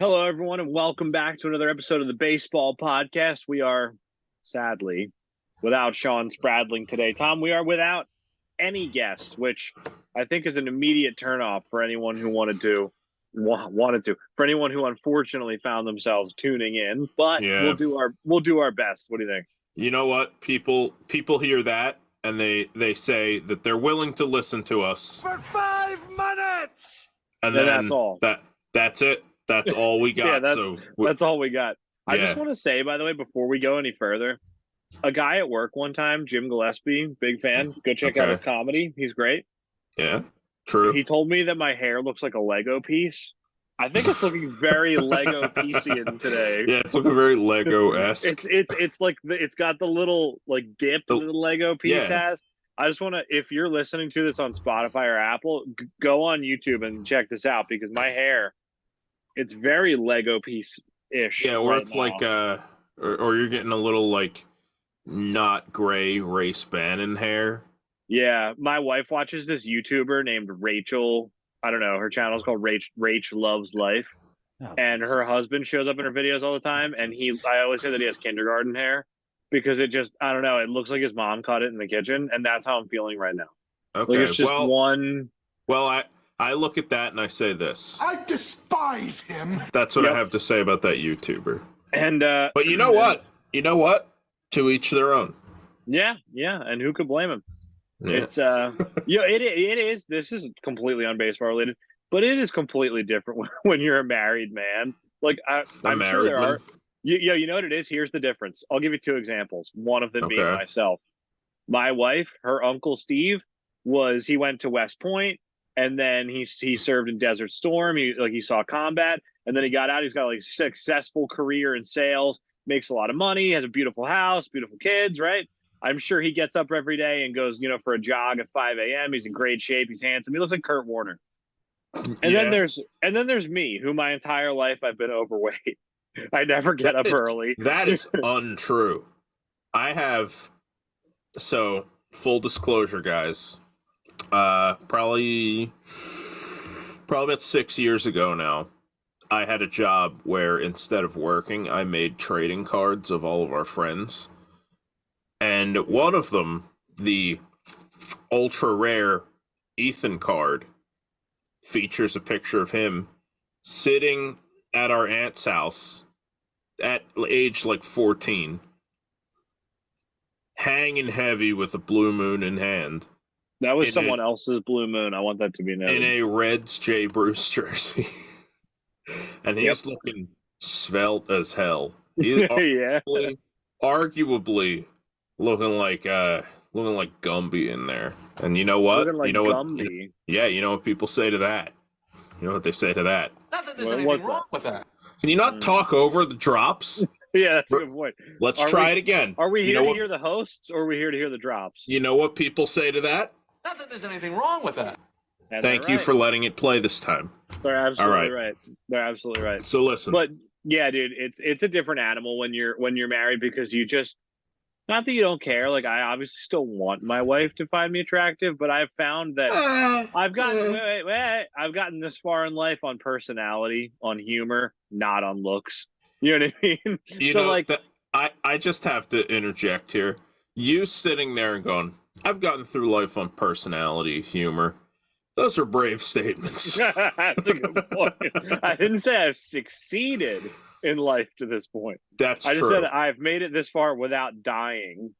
Hello, everyone, and welcome back to another episode of the Baseball Podcast. We are, sadly, without Sean Spradling today. Tom, we are without any guests, which I think is an immediate turnoff for anyone who for anyone who unfortunately found themselves tuning in. But Yeah. we'll do our best. What do you think? You know what? People hear that and they say that they're willing to listen to us. For 5 minutes! And And then that's all. That's it. That's all we got. That's all we got. I Yeah. just want to say, by the way, before we go any further, a guy at work one time, Jim Gillespie, big fan. Go check out Okay. his comedy. He's great. Yeah. True. He told me that my hair looks like a Lego piece. I think it's looking very Lego pieceian today. Yeah, it's looking very Lego-esque. It's like it's got the little like dip that the Lego piece Yeah. has. I just want to, if you're listening to this on Spotify or Apple, go on YouTube and check this out because my hair, it's very Lego piece-ish. Yeah, or right it's now. like or you're getting a little like not gray Race Bannon hair. Yeah, my wife watches this YouTuber named Rachel. I don't know. Her channel is called Rach Loves Life. Oh, And her Jesus. husband shows up in her videos all the time. And I always say that he has kindergarten hair because it just, I don't know. It looks like his mom caught it in the kitchen. And that's how I'm feeling right now. Okay. Like it's just one. Well, I look at that and I say this. I despise him. That's what Yep. I have to say about that YouTuber. And, But you know what? You know what? To each their own. yeah. And who could blame him? Yeah. It's, it is. This is completely unbaseball related, but it is completely different when you're a married man. Like, I'm sure married there man? are. You know what it is? Here's the difference. I'll give you two examples. One of them being Okay. myself. My wife, her uncle Steve, he went to West Point, and then he served in Desert Storm. He saw combat, and then he got out. He's got like a successful career in sales, makes a lot of money, has a beautiful house, beautiful kids, right? I'm sure he gets up every day and goes, for a jog at 5 a.m. He's in great shape. He's handsome. He looks like Kurt Warner. And Yeah. then there's me, who my entire life I've been overweight. I never get up early. That is untrue. I have, so full disclosure, guys, probably about 6 years ago now, I had a job where instead of working, I made trading cards of all of our friends. And one of them, the ultra rare Ethan card, features a picture of him sitting at our aunt's house at age like 14, hanging heavy with a blue moon in hand That was in someone else's blue moon. I want that to be in noted. a Reds Jay Bruce jersey. And he's looking svelte as hell. He's Yeah. arguably looking like Gumby in there. And you know what? Looking like you know Gumby. Yeah, you know what people say to that? You know what they say to that? Not that there's What's anything that? wrong with that. Can you not talk over the drops? Yeah, that's a good point. Let's Are try we- it again. Are we You here know to what- hear the hosts, or are we here to hear the drops? You know what people say to that? Not that there's anything wrong with that. And Thank they're you right. for letting it play this time. They're absolutely All right. They're absolutely right. So listen. But yeah, dude, it's a different animal when you're married because you just, not that you don't care. Like, I obviously still want my wife to find me attractive, but I've found that I've gotten this far in life on personality, on humor, not on looks. You know what I mean? You So, know, like, I just have to interject here. You sitting there and going, I've gotten through life on personality, humor. Those are brave statements. that's a good point. I didn't say I've succeeded in life to this point. That's I just true. said I've made it this far without dying.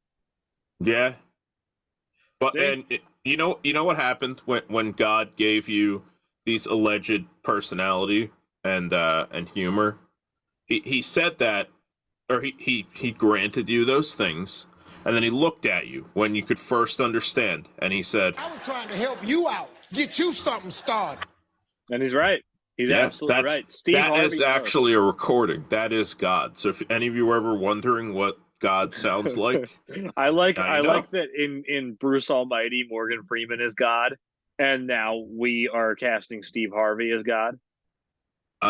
Yeah. But See? and you know what happened when God gave you these alleged personality and humor? He said that, or he granted you those things, and then he looked at you when you could first understand, and he said, I was trying to help you out, get you something started. And he's right. He's Yeah, absolutely that's- right. Steve that Harvey is knows. actually a recording. That is God. So if any of you are ever wondering what God sounds like, I like Now you know. like that in Bruce Almighty, Morgan Freeman is God, and now we are casting Steve Harvey as God. It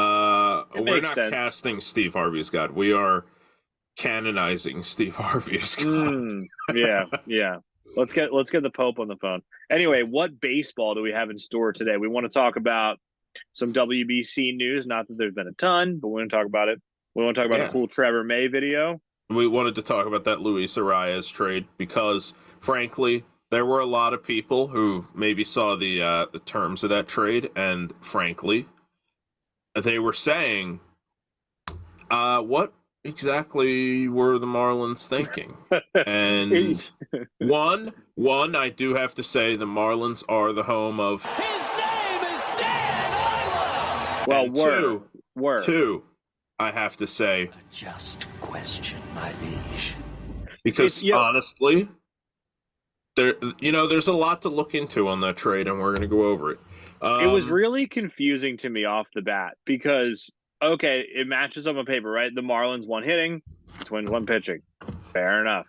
we're makes not sense. casting Steve Harvey as God. We are canonizing Steve Harvey as God. Yeah. Let's get the Pope on the phone. Anyway, what baseball do we have in store today? We want to talk about Some WBC news. Not that there's been a ton, but we want to talk about it. We want to talk about Yeah. a cool Trevor May video. We wanted to talk about that Luis Arraez trade because, frankly, there were a lot of people who maybe saw the terms of that trade, and frankly, they were saying, what exactly were the Marlins thinking? And one, I do have to say the Marlins are the home of. His name is Dan Isla! Well, And two, I have to say, A just question, my liege. because honestly, there's a lot to look into on that trade, and we're going to go over it. It was really confusing to me off the bat because, okay, it matches up on paper, right? The Marlins one hitting, Twins one pitching. Fair enough.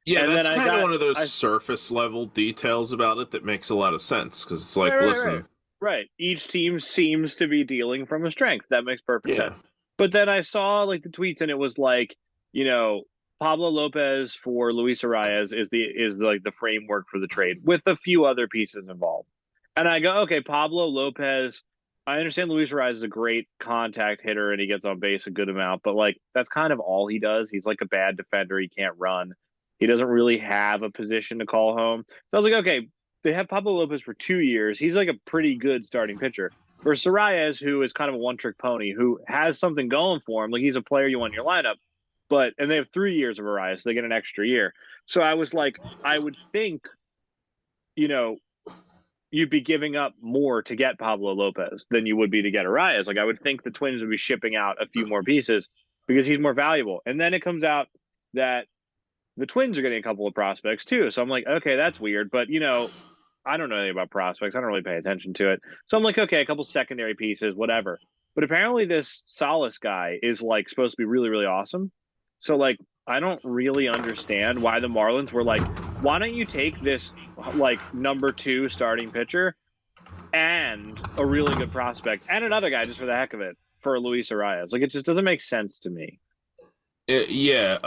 Yeah, And that's then kind of one of those surface level details about it that makes a lot of sense because it's like, listen. Right. Each team seems to be dealing from a strength. That makes perfect Yeah. sense. But then I saw like the tweets and it was like, Pablo Lopez for Luis Arraez is like the framework for the trade with a few other pieces involved. And I go, okay, Pablo Lopez, I understand Luis Arraez is a great contact hitter and he gets on base a good amount, but like that's kind of all he does. He's like a bad defender. He can't run. He doesn't really have a position to call home. So I was like, okay, they have Pablo Lopez for 2 years. He's like a pretty good starting pitcher. Versus Arraez, who is kind of a one-trick pony, who has something going for him. Like he's a player you want in your lineup. And they have 3 years of Arraez, so they get an extra year. So I was like, I would think, you'd be giving up more to get Pablo Lopez than you would be to get Arraez. Like I would think the Twins would be shipping out a few more pieces because he's more valuable. And then it comes out that the Twins are getting a couple of prospects too. So I'm like, okay, that's weird. But, I don't know anything about prospects. I don't really pay attention to it. So I'm like, okay, a couple secondary pieces, whatever. But apparently this Salas guy is like supposed to be really, really awesome. So like, I don't really understand why the Marlins were like, why don't you take this like number 2 starting pitcher and a really good prospect and another guy just for the heck of it for Luis Arraez? Like it just doesn't make sense to me. Yeah.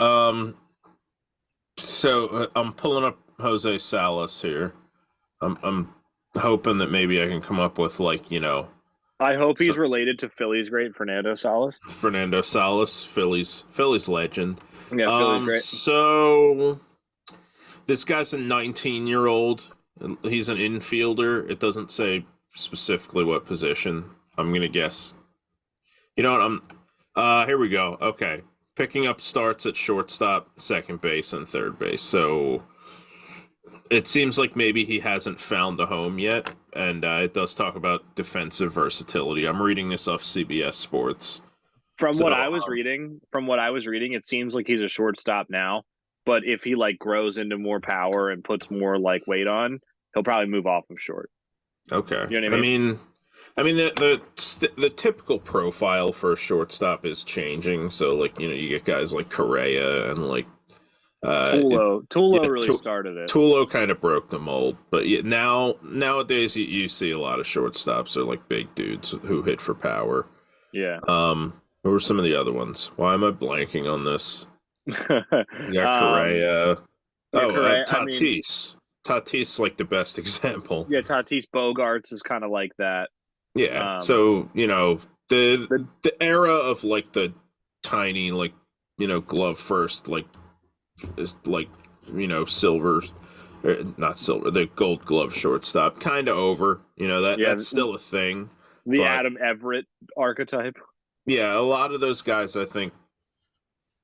So I'm pulling up Jose Salas here. I'm hoping that maybe I can come up with like, I hope he's related to Philly's great Fernando Salas. Fernando Salas, Phillies legend. Yeah, Philly's great. So this guy's a 19-year-old. He's an infielder. It doesn't say specifically what position. I'm gonna guess. You know what? Here we go. Okay, picking up starts at shortstop, second base, and third base. So it seems like maybe he hasn't found a home yet, and it does talk about defensive versatility. I'm reading this off CBS Sports. From what I was reading, it seems like he's a shortstop now. But if he like grows into more power and puts more like weight on, he'll probably move off of short. Okay. You know what I mean? I mean the typical profile for a shortstop is changing. So like you get guys like Correa and like Tulo really started it. Tulo kind of broke the mold, but nowadays you see a lot of shortstops are like big dudes who hit for power. Yeah. What were some of the other ones? Why am I blanking on this? You got Correa. Correa, Tatis. Tatis like the best example. Yeah, Tatis Bogarts is kind of like that. Yeah. So the era of like the tiny like glove first like silver, not silver, the Gold Glove shortstop kind of over. That's still a thing. The Adam Everett archetype. Yeah, a lot of those guys I think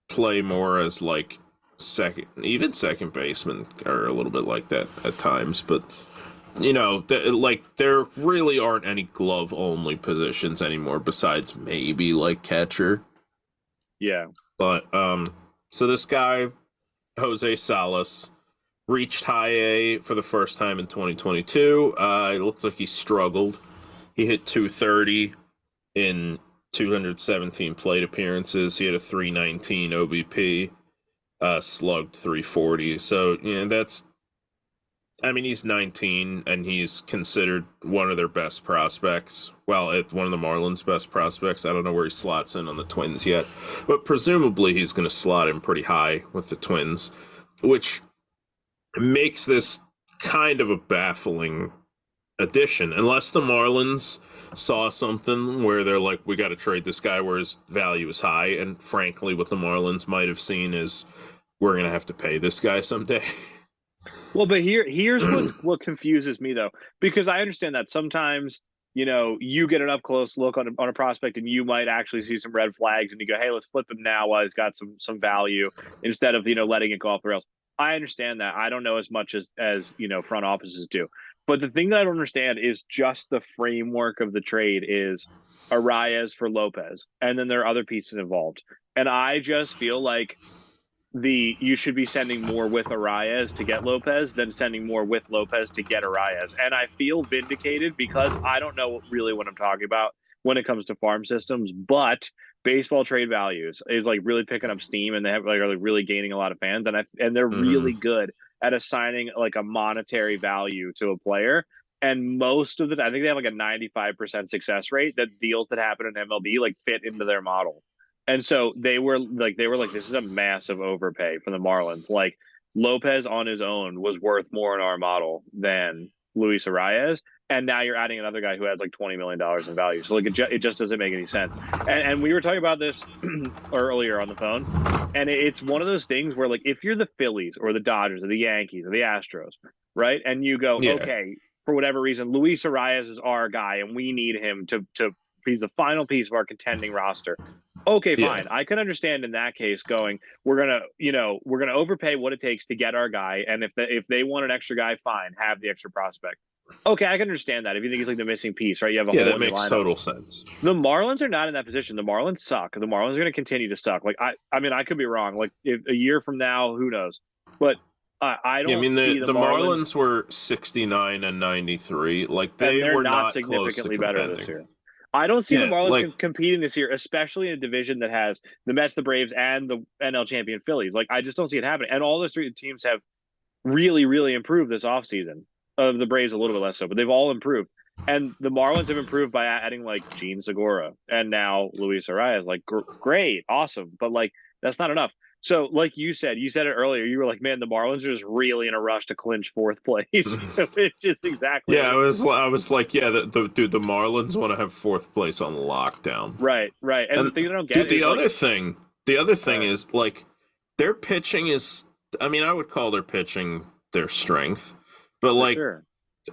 play more as like second baseman are a little bit like that at times, but there really aren't any glove only positions anymore besides maybe like catcher. Yeah. But so this guy Jose Salas reached high A for the first time in 2022. It looks like he struggled. He hit 230 in 217 plate appearances. He had a 319 OBP, slugged 340. So, he's 19 and he's considered one of their best prospects. Well, one of the Marlins' best prospects. I don't know where he slots in on the Twins yet, but presumably he's going to slot in pretty high with the Twins, which makes this kind of a baffling addition. Unless the Marlins saw something where they're like, we got to trade this guy where his value is high. And frankly, what the Marlins might have seen is we're going to have to pay this guy someday. Well, but here's what confuses me though, because I understand that sometimes, you get an up close look on a prospect and you might actually see some red flags and you go, hey, let's flip him now while he's got some value instead of, letting it go off the rails. I understand that. I don't know as much as front offices do. But the thing that I don't understand is just the framework of the trade is Arraez for Lopez. And then there are other pieces involved. And I just feel like you should be sending more with Arraez to get Lopez than sending more with Lopez to get Arraez. And I feel vindicated because I don't know really what I'm talking about when it comes to farm systems, but baseball trade values is like really picking up steam and they have are really gaining a lot of fans and they're really good at assigning like a monetary value to a player. And most of I think they have like a 95% success rate that deals that happen in MLB like fit into their model. And so they were like, this is a massive overpay for the Marlins. Like Lopez on his own was worth more in our model than Luis Arraez. And now you're adding another guy who has like $20 million in value. So like it just doesn't make any sense. And we were talking about this earlier on the phone. And it's one of those things where like if you're the Phillies or the Dodgers or the Yankees or the Astros, right? And you go, okay, for whatever reason, Luis Arraez is our guy and we need him to he's the final piece of our contending roster. Okay, fine. I can understand in that case going, we're gonna overpay what it takes to get our guy, and if they want an extra guy, fine, have the extra prospect. Okay, I can understand that if you think he's like the missing piece, right? You have a whole that makes total sense. The Marlins are not in that position. The Marlins suck. The Marlins are going to continue to suck. Like I mean, I could be wrong. Like if a year from now, who knows? But I don't. Yeah, I mean, see the Marlins were 69 and 93. Like they were not significantly close to better this year. I don't see the Marlins competing this year, especially in a division that has the Mets, the Braves, and the NL champion Phillies. Like, I just don't see it happening. And all those three teams have really, really improved this offseason. The Braves a little bit less so, but they've all improved. And the Marlins have improved by adding, like, Gene Segura and now Luis Arraez. Like, great, awesome. But, like, that's not enough. So, like you said it earlier. You were like, "Man, the Marlins are just really in a rush to clinch fourth place." It's just exactly. Yeah, I was like, yeah, the Marlins want to have fourth place on lockdown. Right. And the thing I don't get, the other thing is like their pitching is. I mean, I would call their pitching their strength, but like,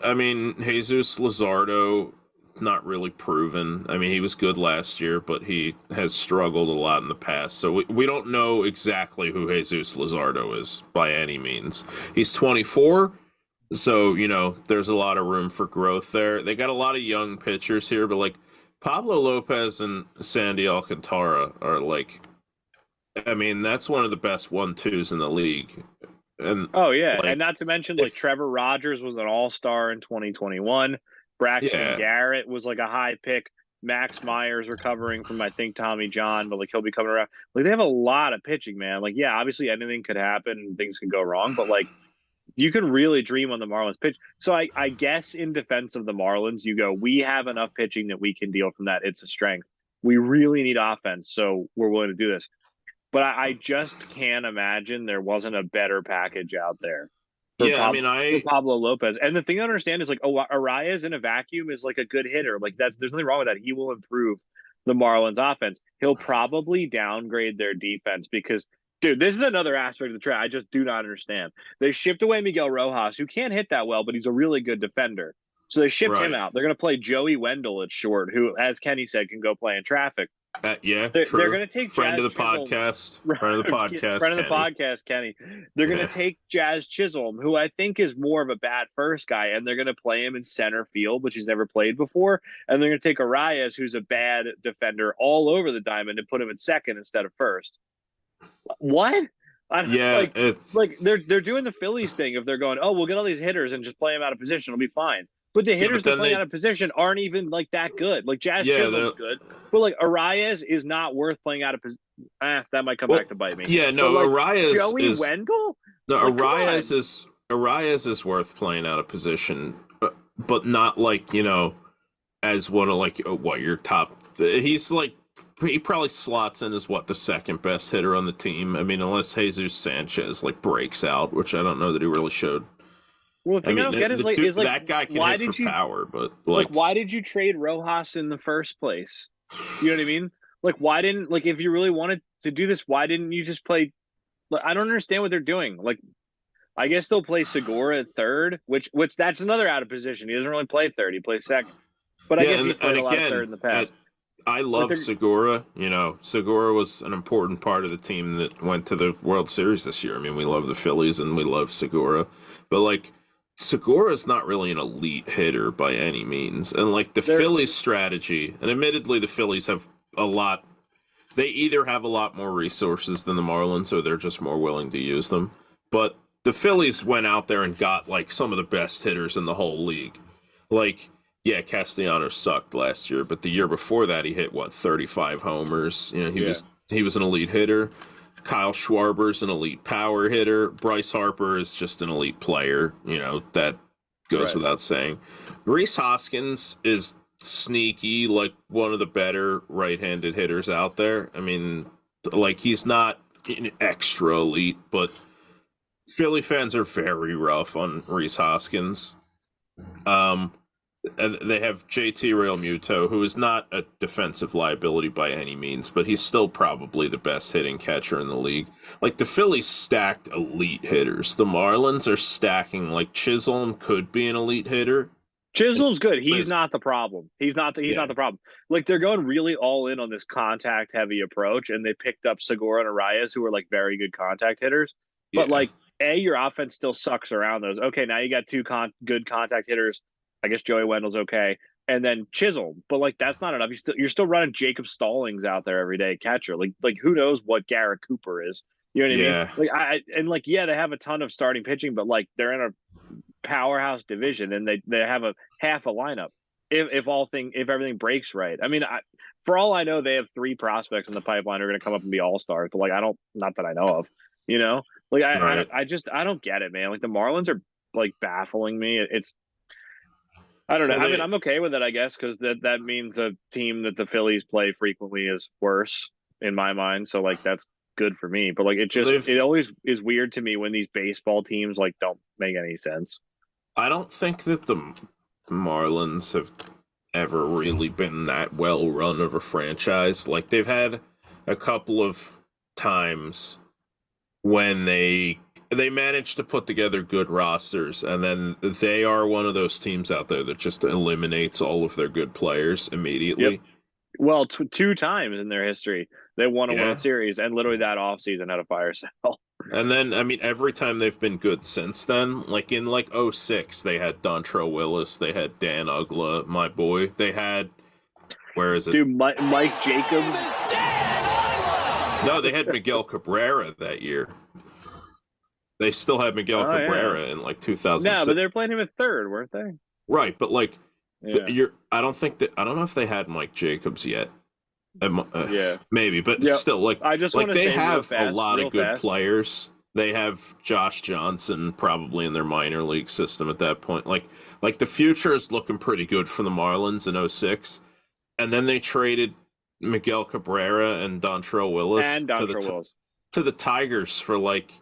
I mean, Jesus Luzardo. Not really proven. I mean, he was good last year, but he has struggled a lot in the past. So we don't know exactly who Jesus Luzardo is by any means. He's 24, so, there's a lot of room for growth there. They got a lot of young pitchers here, but, like, Pablo Lopez and Sandy Alcantara are, like, I mean, that's one of the best 1-2s in the league. And and not to mention, like, Trevor Rogers was an all-star in 2021. Braxton Garrett was like a high pick. Max Myers recovering from, I think, Tommy John, but like he'll be coming around. Like they have a lot of pitching, man. Like, yeah, obviously anything could happen and things can go wrong, but like you can really dream on the Marlins pitch. So I guess in defense of the Marlins, you go, we have enough pitching that we can deal from that. It's a strength. We really need offense, so we're willing to do this. But I just can't imagine there wasn't a better package out there. For Pablo Lopez. And the thing I don't understand is like, Arraez in a vacuum is like a good hitter. Like there's nothing wrong with that. He will improve the Marlins offense. He'll probably downgrade their defense because, dude, this is another aspect of the trade I just do not understand. They shipped away Miguel Rojas, who can't hit that well, but he's a really good defender. So they shipped him out. They're going to play Joey Wendell at short, who, as Kenny said, can go play in traffic. They're going to take friend Jazz of the podcast. Kenny. They're going to take Jazz Chisholm, who I think is more of a bat first guy, and they're going to play him in center field, which he's never played before. And they're going to take Arraez, who's a bad defender, all over the diamond, and put him at second instead of first. What? They're doing the Phillies thing. If they're going, we'll get all these hitters and just play them out of position, it'll be fine. But the hitters that play out of position aren't even like that good. Like Jazz Chisholm's good, but like Arraez is not worth playing out of position. That might come back to bite me. Yeah, no, like, Arraez Joey Wendell. No, like, Arraez is worth playing out of position, but not like as one of like your top. He's like he probably slots in as the second best hitter on the team. I mean, unless Jesus Sanchez like breaks out, which I don't know that he really showed Well, the I thing I mean, don't get is like that guy can why hit for did you power, but why did you trade Rojas in the first place? You know what I mean? Like why didn't like if you really wanted to do this, why didn't you just play? Like, I don't understand what they're doing. Like I guess they'll play Segura at third, which that's another out of position. He doesn't really play third; he plays second. But I yeah, guess he's played and a lot of third again, in the past. I Like love they're Segura. You know, Segura was an important part of the team that went to the World Series this year. I mean, we love the Phillies and we love Segura, but like Segura is not really an elite hitter by any means. And like the they're Phillies strategy, and admittedly the Phillies have a lot. They either have a lot more resources than the Marlins, or they're just more willing to use them. But the Phillies went out there and got like some of the best hitters in the whole league. Like, yeah, Castellanos sucked last year, but the year before that he hit what 35 homers. You know, yeah. he was an elite hitter. Kyle Schwarber's an elite power hitter. Bryce Harper is just an elite player. You know, that goes Right. without saying. Rhys Hoskins is sneaky, like one of the better right-handed hitters out there. I mean, like he's not an extra elite, but Philly fans are very rough on Rhys Hoskins. And they have JT Realmuto, who is not a defensive liability by any means, but he's still probably the best hitting catcher in the league. Like the Phillies stacked elite hitters. The Marlins are stacking like Chisholm could be an elite hitter. Chisholm's good. He's not the problem. He's not the problem. Like they're going really all in on this contact heavy approach, and they picked up Segura and Arraez, who are like very good contact hitters. But Yeah. like, your offense still sucks around those. Okay, now you got two good contact hitters. I guess Joey Wendell's okay, and then Chisholm. But like, that's not enough. You're still running Jacob Stallings out there every day, catcher. Like who knows what Garrett Cooper is? You know what I mean? Like they have a ton of starting pitching, but like they're in a powerhouse division, and they have a half a lineup. If everything breaks right, I mean, for all I know, they have 3 prospects in the pipeline who are going to come up and be all stars. But like, not that I know of. You know, like I don't get it, man. Like the Marlins are like baffling me. I don't know. I mean, I'm okay with it, I guess, because that means a team that the Phillies play frequently is worse in my mind. So like that's good for me. But like it always is weird to me when these baseball teams like don't make any sense. I don't think that the Marlins have ever really been that well run of a franchise. Like they've had a couple of times when they managed to put together good rosters, and then they are one of those teams out there that just eliminates all of their good players immediately. Yep. Well, 2 times in their history, they won a World Series, and literally that offseason had a fire sale. And then, I mean, every time they've been good since then, like in like 06, they had Dontrelle Willis, they had Dan Ugla, my boy. They had, where is it? Dude, Mike Jacobs. No, they had Miguel Cabrera that year. They still had Miguel Cabrera in like 2006. No, but they're playing him at third, weren't they? Right, but like, I don't know if they had Mike Jacobs yet. Maybe, but still, like, I just like they have a lot of good fast players. They have Josh Johnson probably in their minor league system at that point. Like the future is looking pretty good for the Marlins in 06. And then they traded Miguel Cabrera and Dontrelle Willis to the Tigers for like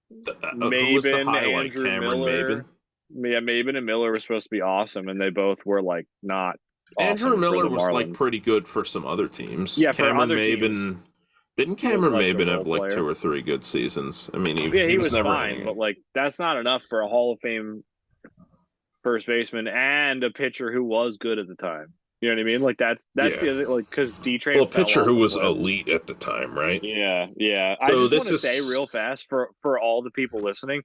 who was the highlight? Andrew Cameron Miller. Maben. Yeah, Maben and Miller were supposed to be awesome, and they both were like not. Andrew Miller was like pretty good for some other teams. Yeah, Cameron for other Maben. Teams. Didn't Cameron Maben have like 2 or 3 good seasons? I mean, he was never fine, but like that's not enough for a Hall of Fame first baseman and a pitcher who was good at the time. You know what I mean? Like that's the other, like because D-Train. Well, a pitcher who was elite at the time, right? Yeah. So I just want to say real fast for all the people listening.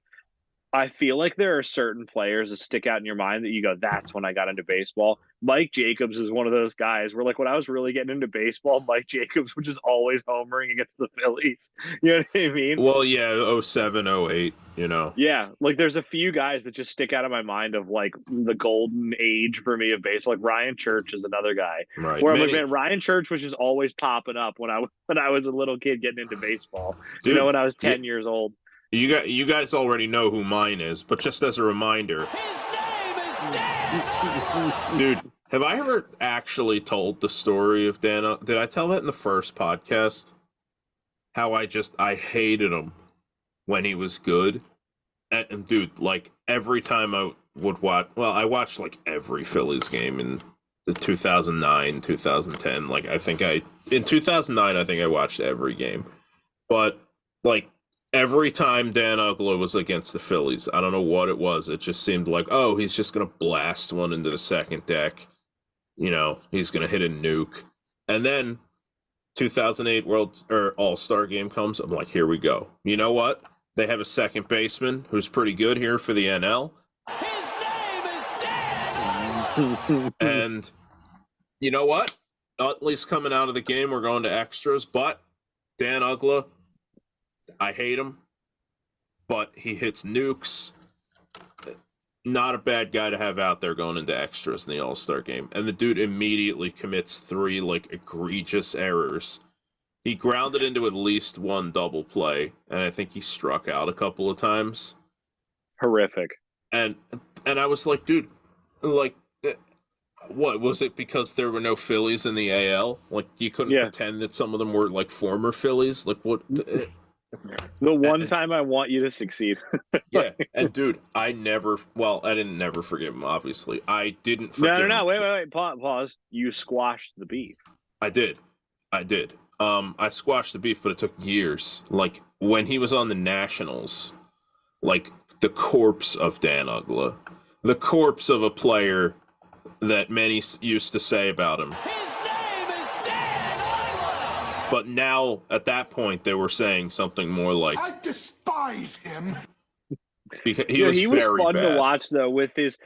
I feel like there are certain players that stick out in your mind that you go, that's when I got into baseball. Mike Jacobs is one of those guys where, like, when I was really getting into baseball, Mike Jacobs was just always homering against the Phillies. You know what I mean? Well, yeah, 07, 08, you know. Yeah, like, there's a few guys that just stick out of my mind of, like, the golden age for me of baseball. Like, Ryan Church is another guy. Right. Where I'm like, man, Ryan Church was just always popping up when I was a little kid getting into baseball. Dude, you know, when I was 10 years old. You guys already know who mine is, but just as a reminder. His name is Dan. Dude, have I ever actually told the story of Dan? Did I tell that in the first podcast? How I hated him when he was good, And dude, like every time I would watch, well, I watched like every Phillies game in the 2009, 2010. Like in 2009, I think I watched every game. But like every time Dan Uggla was against the Phillies, I don't know what it was. It just seemed like, oh, he's just gonna blast one into the second deck. He's gonna hit a nuke. And then 2008 World or All-Star game comes. I'm like, here we go. You know what? They have a second baseman who's pretty good here for the NL. His name is Dan. And you know what? Utley's coming out of the game. We're going to extras. But Dan Uggla, I hate him. But he hits nukes. Not a bad guy to have out there going into extras in the All-Star game. And the dude immediately commits 3 like egregious errors. He grounded into at least one double play, and I think he struck out a couple of times. Horrific. And I was like, dude, like, what was it? Because there were no Phillies in the AL? Like, you couldn't pretend that some of them were like former Phillies? Like, what? The one time I want you to succeed. Yeah, and dude, I didn't never forgive him. Obviously, I didn't forgive him. No. Wait. Pause. You squashed the beef. I did. I squashed the beef, but it took years. Like, when he was on the Nationals, like, the corpse of Dan Uggla, the corpse of a player that many used to say about him. His name is Dan Uggla. But now, at that point, they were saying something more like, I despise him. Because he was very fun bad to watch though, with his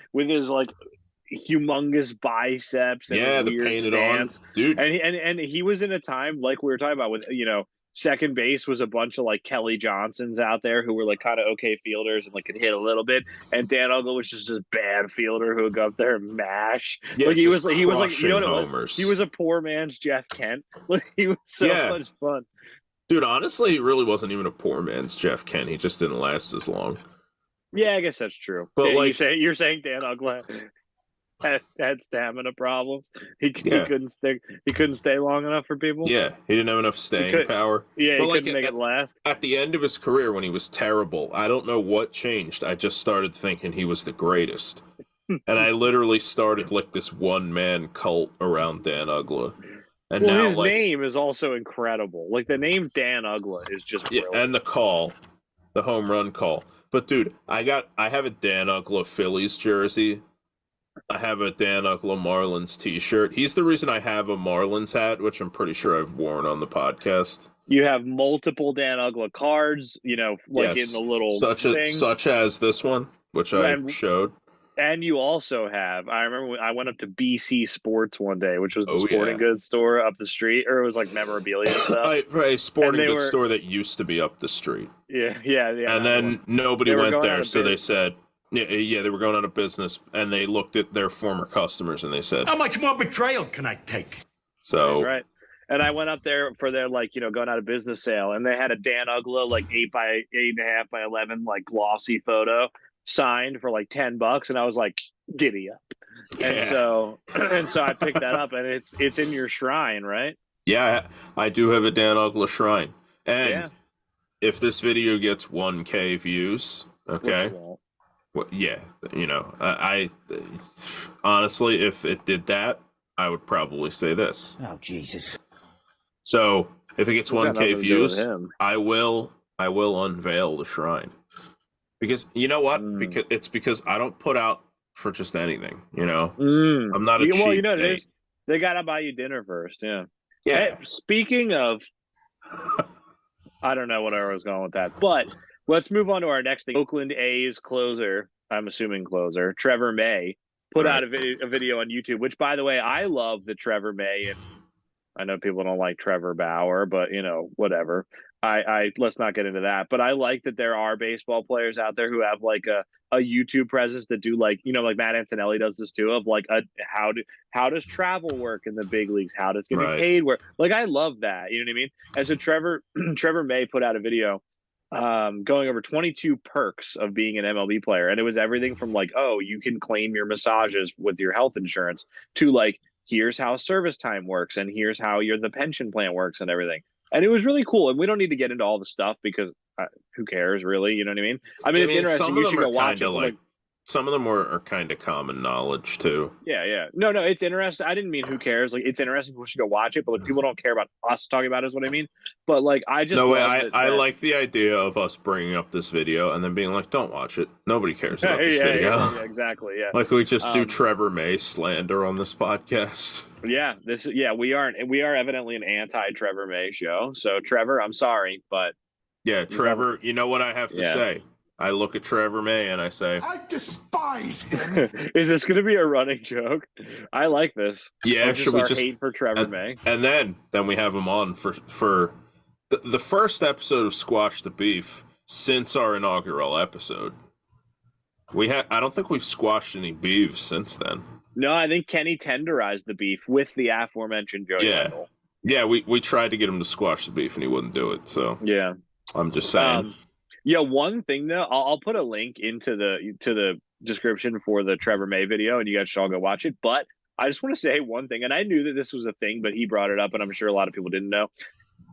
like humongous biceps and the weird painted stance. on dude. And he was in a time like we were talking about with second base was a bunch of like Kelly Johnsons out there who were like kind of okay fielders and like could hit a little bit, and Dan Uggla was just a bad fielder who would go up there and mash. Yeah, like he was like you know what it homers. was? He was a poor man's Jeff Kent. Like he was so much fun. Dude, honestly, he really wasn't even a poor man's Jeff Kent. He just didn't last as long. Yeah, I guess that's true. But you're saying Dan Uggla had stamina problems. He couldn't stick. He couldn't stay long enough for people. Yeah, he didn't have enough staying power. Yeah, he couldn't make it last. At the end of his career, when he was terrible, I don't know what changed. I just started thinking he was the greatest, and I literally started like this one-man cult around Dan Uggla. And now his name is also incredible. Like the name Dan Uggla is just brilliant. And the home run call. But dude, I have a Dan Uggla Phillies jersey. I have a Dan Uggla Marlins t-shirt. He's the reason I have a Marlins hat, which I'm pretty sure I've worn on the podcast. You have multiple Dan Uggla cards, in the little thing. Such as this one, which I showed. And you also have, I remember when I went up to BC Sports one day, which was the sporting goods store up the street, or it was like memorabilia and stuff. A sporting goods store that used to be up the street. Yeah. And then nobody went there, so they said, they were going out of business, and they looked at their former customers, and they said, How much more betrayal can I take? So right. And I went up there for their going out of business sale, and they had a Dan Uggla 8 by 8.5 by 11 glossy photo signed for $10, and I was like, giddy up. Yeah. And so I picked that up, and it's in your shrine, right? Yeah, I do have a Dan Uggla shrine. And if this video gets 1K views, okay. Well, yeah, I honestly, if it did that, I would probably say this. Oh, Jesus. So if it gets 1K views, I will unveil the shrine. Because you know what? Because I don't put out for just anything. I'm not a cheap date. They gotta buy you dinner first. Yeah. Yeah. Hey, speaking of, I don't know where I was going with that, but let's move on to our next thing. Oakland A's closer, I'm assuming closer, Trevor May put out a video on YouTube. Which, by the way, I love the Trevor May, and I know people don't like Trevor Bauer, but whatever. I let's not get into that, but I like that there are baseball players out there who have a YouTube presence that do like Matt Antonelli does this too, of how does travel work in the big leagues? How does getting paid work? I love that. You know what I mean? And so Trevor May put out a video going over 22 perks of being an MLB player, and it was everything from you can claim your massages with your health insurance to here's how service time works, and here's how the pension plan works and everything. And it was really cool. And we don't need to get into all the stuff because who cares really? You know what I mean? I mean, it's interesting. Some of You should them go are watch kind it. of But like, some of them are kind of common knowledge too. yeah. No, it's interesting. I didn't mean who cares. Like, it's interesting. People should go watch it, but like, people don't care about us talking about it, is what I mean. But like, I just No way, love that. I like the idea of us bringing up this video and then being like, don't watch it. Nobody cares about this yeah, video. yeah, exactly. Yeah. Like we just do Trevor May slander on this podcast. Yeah, we are evidently an anti-Trevor May show. So Trevor, I'm sorry, but Yeah, Trevor, you know what I have to Yeah. say? I look at Trevor May and I say, I despise him. is this going to be a running joke? I like this. yeah, Should should we just hate for Trevor May? And then we have him on for the first episode of Squash the Beef since our inaugural episode. I don't think we've squashed any beefs since then. No, I think Kenny tenderized the beef with the aforementioned Joey Wendell. Yeah, we tried to get him to squash the beef and he wouldn't do it. So yeah, I'm just saying. Yeah, one thing though, I'll put a link into the description for the Trevor May video, and you guys should all go watch it. But I just want to say one thing, and I knew that this was a thing, but he brought it up, and I'm sure a lot of people didn't know.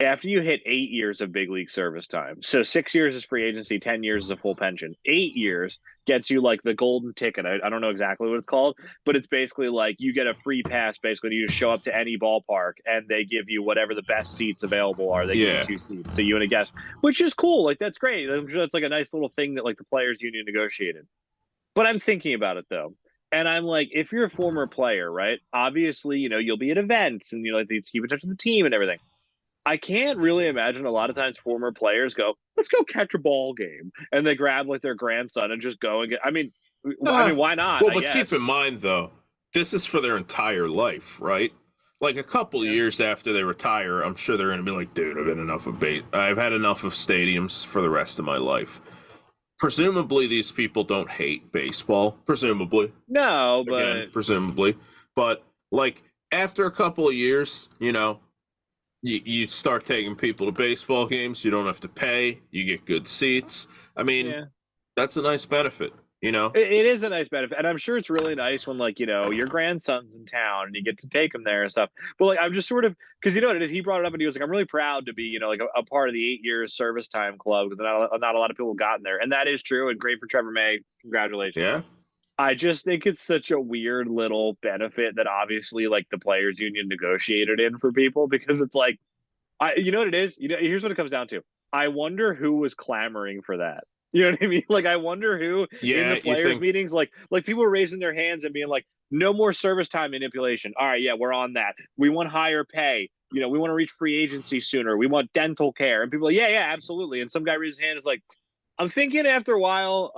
After you hit 8 years of big league service time, so 6 years is free agency, 10 years is a full pension. 8 years gets you like the golden ticket. I don't know exactly what it's called, but it's basically like you get a free pass. Basically, you just show up to any ballpark and they give you whatever the best seats available are. They give you 2 seats, so you and a guest, which is cool. Like that's great. I'm sure that's like a nice little thing that like the players union negotiated. But I'm thinking about it though. And I'm like, if you're a former player, right? Obviously, you'll be at events and you like to keep in touch with the team and everything. I can't really imagine a lot of times former players go, let's go catch a ball game. And they grab like their grandson and just go and get, I mean, why not? Well, but keep in mind though, this is for their entire life, right? Like a couple of years after they retire, I'm sure they're going to be like, dude, I've had enough of stadiums for the rest of my life. Presumably these people don't hate baseball. Presumably. No, but. Again, presumably. But like after a couple of years, you start taking people to baseball games. You don't have to pay. You get good seats. I mean, that's a nice benefit, It is a nice benefit. And I'm sure it's really nice when, like, your grandson's in town and you get to take him there and stuff. But, like, I'm just sort of – because you know what it is? He brought it up and he was like, I'm really proud to be, like, a part of the 8 years service time club because not a lot of people have gotten there. And that is true and great for Trevor May. Congratulations. Yeah. I just think it's such a weird little benefit that obviously, like, the players union negotiated in for people because it's like, you know what it is? Here's what it comes down to. I wonder who was clamoring for that. You know what I mean? Like, I wonder who in the players' meetings, like people were raising their hands and being like, no more service time manipulation. All right, yeah, we're on that. We want higher pay. We want to reach free agency sooner. We want dental care. And people are like, yeah, absolutely. And some guy raises his hand is like, I'm thinking after a while,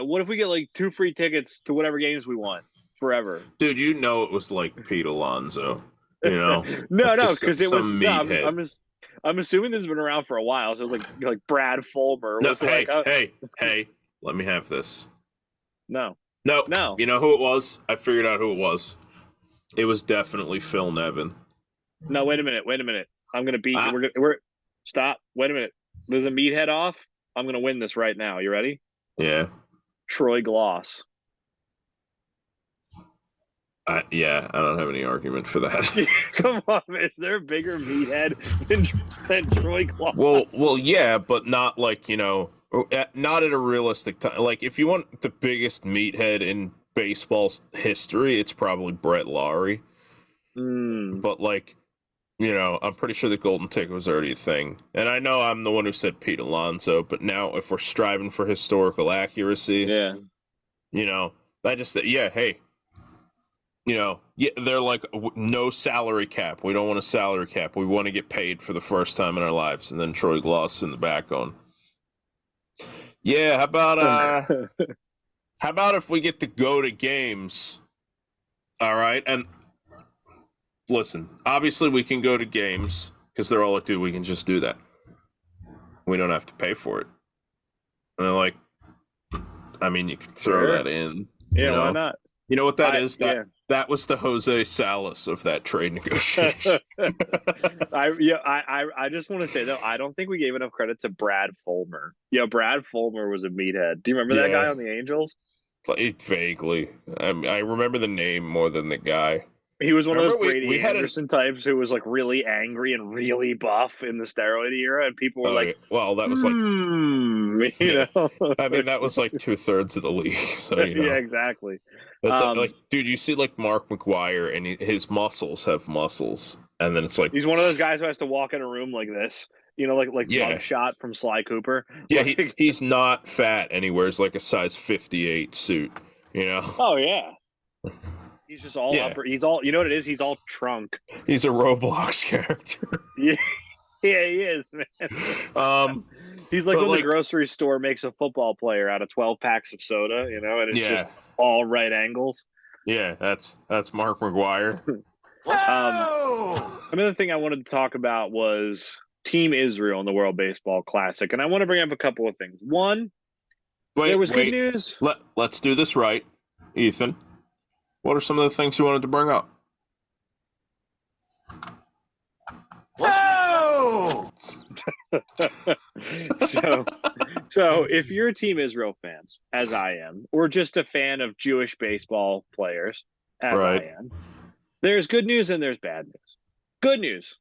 what if we get like 2 free tickets to whatever games we want forever? Dude, it was like Pete Alonso. no, because it was meathead. I'm assuming this has been around for a while, so it was like Brad Fulmer. No, hey, let me have this. No. You know who it was? I figured out who it was. It was definitely Phil Nevin. No, wait a minute. I'm gonna beat. We're stop. Wait a minute. There's a meathead off. I'm gonna win this right now. You ready? Yeah. Troy Gloss. I don't have any argument for that. Come on, is there a bigger meathead than Troy Gloss? Well, yeah, but not like, not at a realistic time. Like, if you want the biggest meathead in baseball's history, it's probably Brett Lawrie. But, like, I'm pretty sure the golden ticket was already a thing. And I know I'm the one who said Pete Alonso, but now if we're striving for historical accuracy, hey. They're like, no salary cap. We don't want a salary cap. We want to get paid for the first time in our lives. And then Troy Gloss in the back going, yeah, how about if we get to go to games? All right. And listen, obviously we can go to games because they're all like, dude, we can just do that. We don't have to pay for it. And they're like, I mean, you can throw that in. Yeah, why not? You know what that is? That was the Jose Salas of that trade negotiation. I just want to say though, I don't think we gave enough credit to Brad Fulmer. Yeah, Brad Fulmer was a meathead. Do you remember that guy on the Angels? Vaguely. I remember the name more than the guy. He was one of Remember those Brady we had Anderson types who was like really angry and really buff in the steroid era, and people were like, well, that was like, you know, I mean, that was like 2/3 of the league. So, yeah, exactly. That's like, dude, you see like Mark McGuire and his muscles have muscles. And then it's like, he's one of those guys who has to walk in a room like this, like Yeah. Mugshot from Sly Cooper. yeah, Like, he's not fat and he wears like a size 58 suit, oh yeah. He's just all Yeah. upper. He's all, you know what it is? He's all trunk. He's a Roblox character. Yeah, yeah, he is, man. He's like when the grocery store makes a football player out of 12 packs of soda, and it's just all right angles. Yeah, that's Mark McGuire. Another thing I wanted to talk about was Team Israel in the World Baseball Classic, and I want to bring up a couple of things. One, there was good news. Let's do this right, Ethan. What are some of the things you wanted to bring up? Whoa! So if you're a Team Israel fans, as I am, or just a fan of Jewish baseball players, as I am, there's good news and there's bad news. Good news.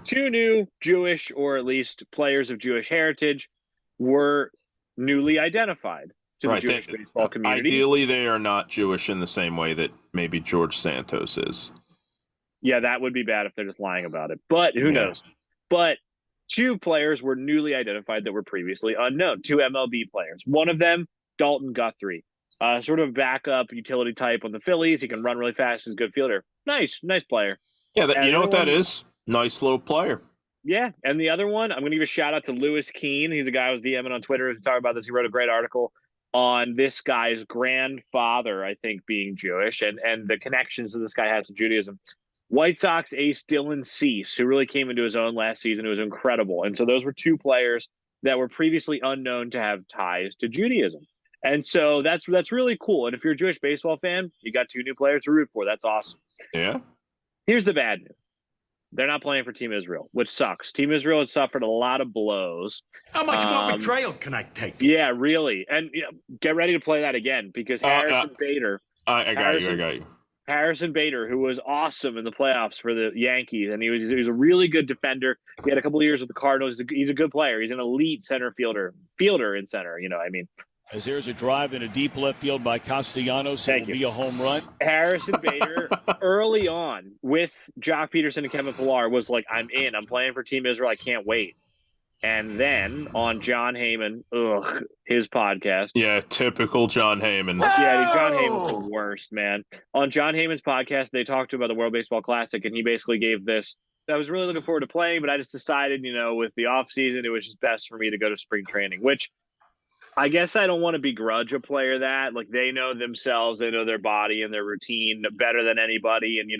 2 new Jewish, or at least players of Jewish heritage, were newly identified to the Jewish baseball community. Ideally, they are not Jewish in the same way that maybe George Santos is. Yeah, that would be bad if they're just lying about it. But who knows? But 2 players were newly identified that were previously unknown. 2 MLB players. One of them, Dalton Guthrie, sort of backup utility type on the Phillies. He can run really fast. He's a good fielder. Nice player. Yeah, you know what that is? Nice little player. Yeah, and the other one, I'm going to give a shout out to Lewis Keene. He's a guy who was DMing on Twitter talking about this. He wrote a great article on this guy's grandfather, I think, being Jewish and the connections that this guy has to Judaism. White Sox ace Dylan Cease, who really came into his own last season, who was incredible. And so those were 2 players that were previously unknown to have ties to Judaism. And so that's really cool. And if you're a Jewish baseball fan, you got 2 new players to root for. That's awesome. Yeah. Here's the bad news. They're not playing for Team Israel, which sucks. Team Israel has suffered a lot of blows. How much more betrayal can I take? Yeah, really. And get ready to play that again, because Harrison Bader. I got you. Harrison Bader, who was awesome in the playoffs for the Yankees, and he was a really good defender. He had a couple of years with the Cardinals. He's a good player. He's an elite center fielder in center. As there's a drive in a deep left field by Castellanos, it will be a home run. Harrison Bader, early on with Jock Peterson and Kevin Pillar, was like, I'm in. I'm playing for Team Israel. I can't wait. And then on John Heyman, his podcast. Yeah, typical John Heyman. Yeah, John Heyman's the worst, man. On John Heyman's podcast, they talked about the World Baseball Classic, and he basically gave this. I was really looking forward to playing, but I just decided, with the offseason, it was just best for me to go to spring training, which I guess I don't want to begrudge a player that. Like, they know themselves, they know their body and their routine better than anybody. And,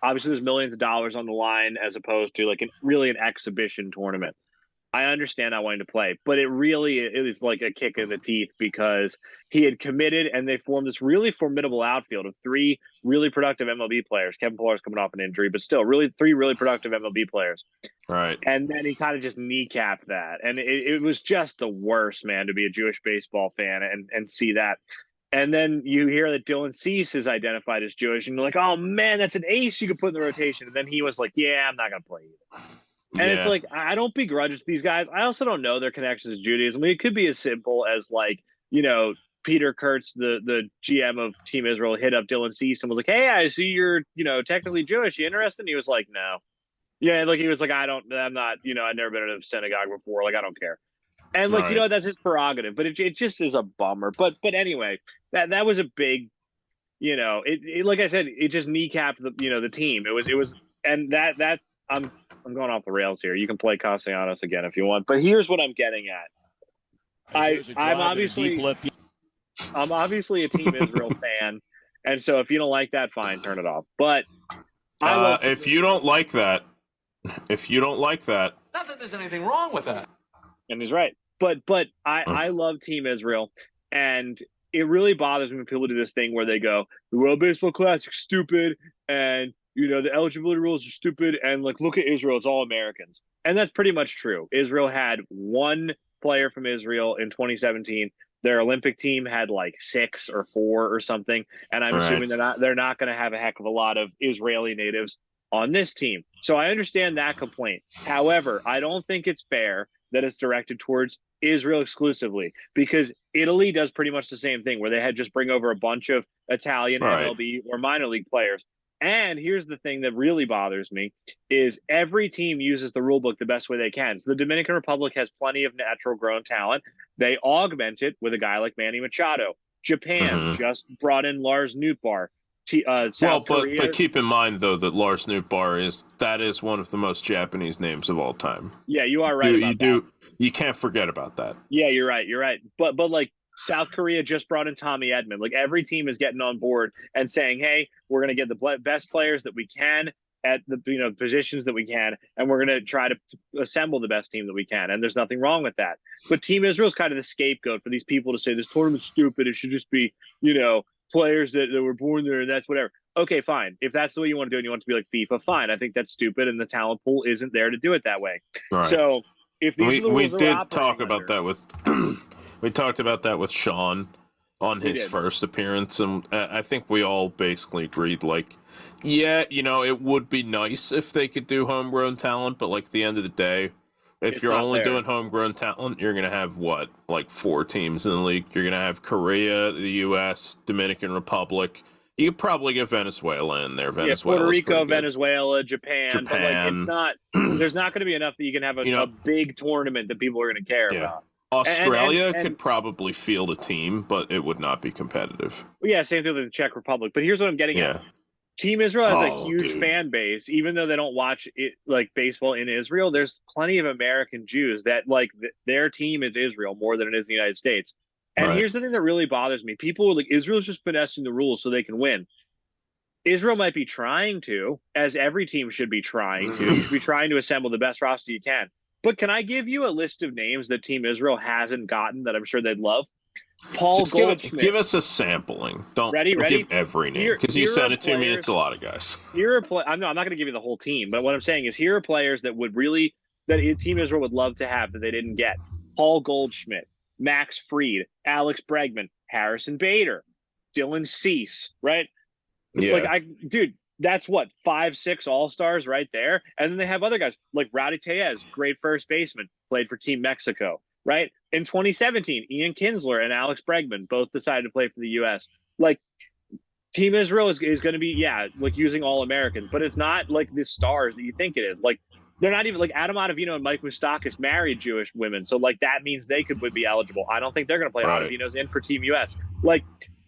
obviously there's millions of dollars on the line as opposed to like an exhibition tournament. I understand not wanting to play, but it is like a kick in the teeth because he had committed and they formed this really formidable outfield of 3 really productive MLB players. Kevin Pillar's coming off an injury, but still 3 really productive MLB players. Right. And then he kind of just kneecapped that. And it was just the worst, man, to be a Jewish baseball fan and see that. And then you hear that Dylan Cease is identified as Jewish and you're like, oh man, that's an ace you could put in the rotation. And then he was like, yeah, I'm not going to play either. And it's like, I don't begrudge these guys. I also don't know their connections to Judaism. I mean, it could be as simple as like, Peter Kurtz, the GM of Team Israel, hit up Dylan Cease and was like, hey, I see you're, technically Jewish. You interested? And he was like, no. Yeah, like he was like, I'm not, I've never been in a synagogue before. Like, I don't care. And like, that's his prerogative. But it just is a bummer. But anyway, that was a big, it like I said, it just kneecapped the team. It was, and that I'm going off the rails here. You can play Castellanos again if you want. But here's what I'm getting at. I'm obviously a Team Israel fan. And so if you don't like that, fine, turn it off. But if you don't like that, not that there's anything wrong with that. And he's right. But I love Team Israel. And it really bothers me when people do this thing where they go, the World Baseball Classic's stupid and the eligibility rules are stupid, and like, look at Israel, it's all Americans. And that's pretty much true. Israel had 1 player from Israel in 2017 Their Olympic team had like 6 or 4 or something, and I'm assuming they're not going to have a heck of a lot of Israeli natives on this team. So I understand that complaint. However, I don't think it's fair that it's directed towards Israel exclusively, because Italy does pretty much the same thing, where they had just bring over a bunch of Italian MLB or minor league players. And here's the thing that really bothers me is every team uses the rule book the best way they can. So the Dominican Republic has plenty of natural grown talent. They augment it with a guy like Manny Machado. Japan just brought in Lars Nootbaar. South Korea, but keep in mind though that Lars Nootbaar is one of the most Japanese names of all time. Yeah, you are right about that. You can't forget about that. Yeah, you're right. But like South Korea just brought in Tommy Edman. Like every team is getting on board and saying, "Hey, we're going to get the best players that we can at the positions that we can, and we're going to try to assemble the best team that we can." And there's nothing wrong with that. But Team Israel is kind of the scapegoat for these people to say this tournament's stupid. It should just be players that were born there, and that's whatever. Okay, fine. If that's the way you want to do it and you want it to be like FIFA, fine. I think that's stupid, and the talent pool isn't there to do it that way. Right. So if these are the rules we did talk about that with we talked about that with Sean on his first appearance, and I think we all basically agreed, like, yeah, it would be nice if they could do homegrown talent, but like at the end of the day, if you're only doing homegrown talent, you're going to have, 4 teams in the league. You're going to have Korea, the U.S., Dominican Republic. You could probably get Venezuela in there. Puerto Rico, Venezuela, Japan. But it's not. There's not going to be enough that you can have a big tournament that people are going to care about. Australia could probably field a team, but it would not be competitive. Yeah, same thing with the Czech Republic. But here's what I'm getting at. Team Israel has a huge fan base, even though they don't watch it like baseball in Israel. There's plenty of American Jews that like their team is Israel more than it is the United States. And here's the thing that really bothers me. People are like, Israel's just finessing the rules so they can win. Israel might be trying to, as every team should be trying to. You should be trying to assemble the best roster you can. But can I give you a list of names that Team Israel hasn't gotten that I'm sure they'd love? Paul Goldschmidt. Give us a sampling. Don't give every name, because you sent it to me. It's a lot of guys. I'm not going to give you the whole team, but what I'm saying is here are players that Team Israel would love to have that they didn't get. Paul Goldschmidt, Max Fried, Alex Bregman, Harrison Bader, Dylan Cease, right? Yeah. Dude, that's 5-6 all-stars right there. And then they have other guys like Rowdy Tellez, great first baseman, played for Team Mexico. Right? In 2017, Ian Kinsler and Alex Bregman both decided to play for the U.S. Like, Team Israel is going to be, using all Americans, but it's not like the stars that you think it is. Like, they're not even like Adam Ottavino and Mike Moustakas married Jewish women. So, like, that means they would be eligible. I don't think they're going to play Ottavino's in for Team U.S. Like,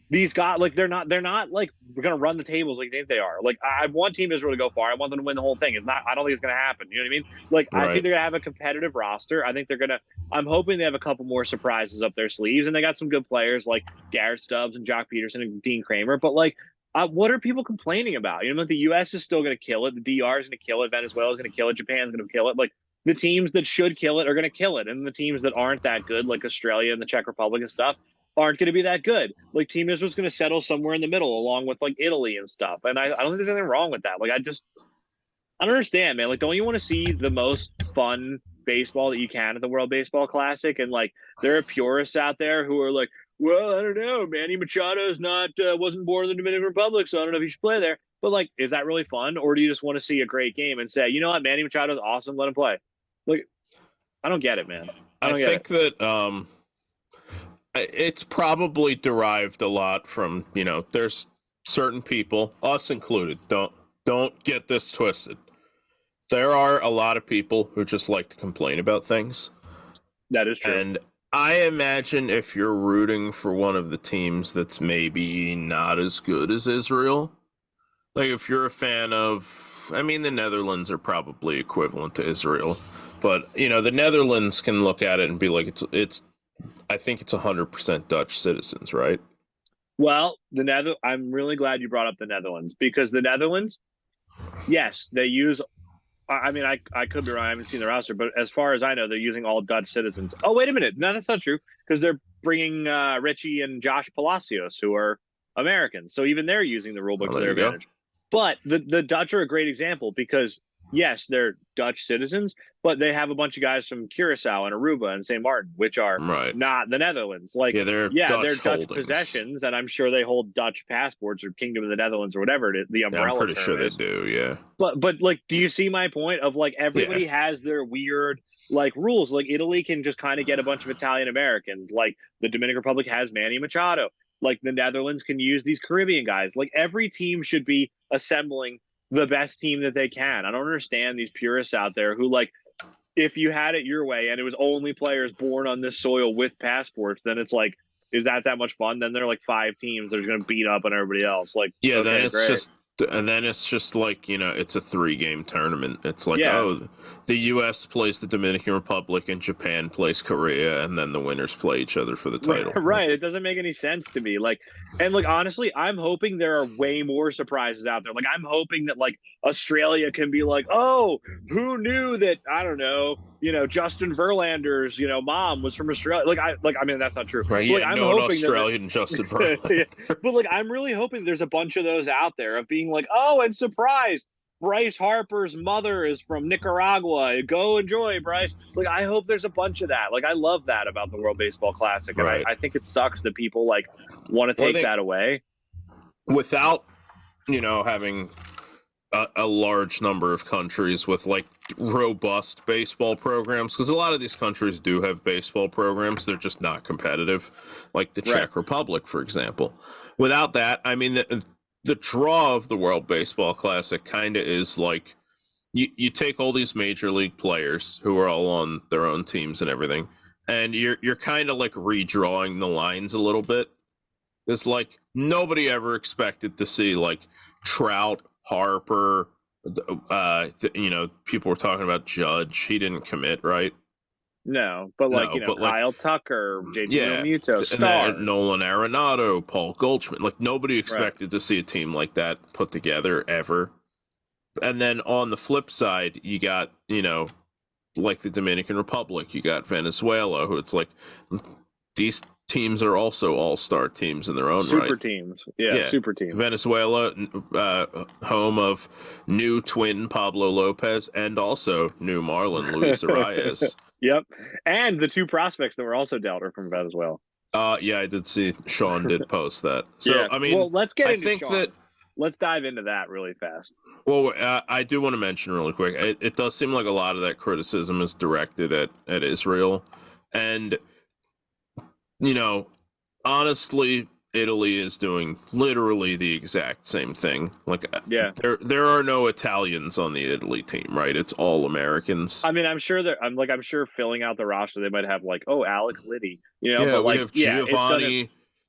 these guys, like, they're not like we're going to run the tables like they think they are. Like, I want Team Israel to go far. I want them to win the whole thing. I don't think it's going to happen. You know what I mean? Like, I think they're going to have a competitive roster. I think I'm hoping they have a couple more surprises up their sleeves. And they got some good players like Garrett Stubbs and Jock Peterson and Dean Kramer. But, like, what are people complaining about? Like, the U.S. is still going to kill it. The DR is going to kill it. Venezuela is going to kill it. Japan's going to kill it. Like, the teams that should kill it are going to kill it. And the teams that aren't that good, like Australia and the Czech Republic and stuff, aren't going to be that good. Like, Team Israel's going to settle somewhere in the middle along with like Italy and stuff. And I don't think there's anything wrong with that. Like, I don't understand, man. Like, don't you want to see the most fun baseball that you can at the World Baseball Classic? And like, there are purists out there who are like, well, I don't know, Manny Machado's wasn't born in the Dominican Republic, so I don't know if he should play there. But like, is that really fun? Or do you just want to see a great game and say, you know what, Manny Machado's awesome, let him play? Like, I don't get it, man. I think that it's probably derived a lot from, there's certain people, us included, don't get this twisted. There are a lot of people who just like to complain about things. That is true. And I imagine if you're rooting for one of the teams that's maybe not as good as Israel, like if you're a fan of, the Netherlands are probably equivalent to Israel, but, the Netherlands can look at it and be like, I think it's 100% Dutch citizens, right? Well, I'm really glad you brought up the Netherlands, because the Netherlands, yes, they use. I could be wrong. I haven't seen the roster, but as far as I know, they're using all Dutch citizens. Oh, wait a minute. No, that's not true, because they're bringing Richie and Josh Palacios, who are Americans. So even they're using the rulebook to their advantage. But the Dutch are a great example, because yes, they're Dutch citizens, but they have a bunch of guys from Curacao and Aruba and St. Martin, which are Right. not the Netherlands. Like, Yeah, they're they're Dutch Dutch holdings. possessions, and I'm sure they hold Dutch passports or Kingdom of the Netherlands or whatever the Yeah, I'm umbrella pretty term sure is. they do, yeah. But like, do you see my point of like everybody has their weird like rules? Like Italy can just kind of get a bunch of Italian Americans. Like the Dominican Republic has Manny Machado. Like the Netherlands can use these Caribbean guys. Like every team should be assembling the best team that they can. I don't understand these purists out there who like, if you had it your way and it was only players born on this soil with passports, then it's like, is that much fun? Then there are like 5 teams that are going to beat up on everybody else. Like, Yeah, okay, then it's great. just like, it's a 3-game tournament. It's like, Yeah. the U.S. plays the Dominican Republic and Japan plays Korea, and then the winners play each other for the title. Right. It doesn't make any sense to me. Like, and like, honestly, I'm hoping there are way more surprises out there. Like, I'm hoping that like Australia can be like, oh, who knew that? I don't know. Justin Verlander's, mom was from Australia. I mean, that's not true. Right? But, Yeah, I'm no hoping Australian Justin Verlander. But like, I'm really hoping there's a bunch of those out there of being like, oh, and surprise, Bryce Harper's mother is from Nicaragua. Go enjoy, Bryce. Like, I hope there's a bunch of that. Like, I love that about the World Baseball Classic, and Right. I think it sucks that people like want to take that away without, having a large number of countries with like robust baseball programs, because a lot of these countries do have baseball programs, they're just not competitive, like the Czech Republic, for example. Without that, I mean, the draw of the World Baseball Classic kind of is like you take all these major league players who are all on their own teams and everything, and you're kind of like redrawing the lines a little bit. It's like nobody ever expected to see like Trout, Harper, people were talking about Judge. He didn't commit, right? No, but like, Kyle Tucker, JT Realmuto, stars. Nolan Arenado, Paul Goldschmidt. Like, nobody expected to see a team like that put together ever. And then on the flip side, you got, like the Dominican Republic, you got Venezuela, who it's like, these teams are also all-star teams in their own right. Super teams. Yeah, super teams. Venezuela, home of new twin Pablo Lopez and also new Marlin Luis Arraez. Yep. And the 2 prospects that were also dealt are from Venezuela. Yeah, I did see Sean did post that. So, yeah. I mean, well, let's get into think Sean. that let's dive into that really fast. Well, I do want to mention really quick, it does seem like a lot of that criticism is directed at Israel. And, honestly, Italy is doing literally the exact same thing. Like, there are no Italians on the Italy team, right? It's all Americans. I mean, I'm sure filling out the roster, they might have like, oh, Alec Liddy, but we have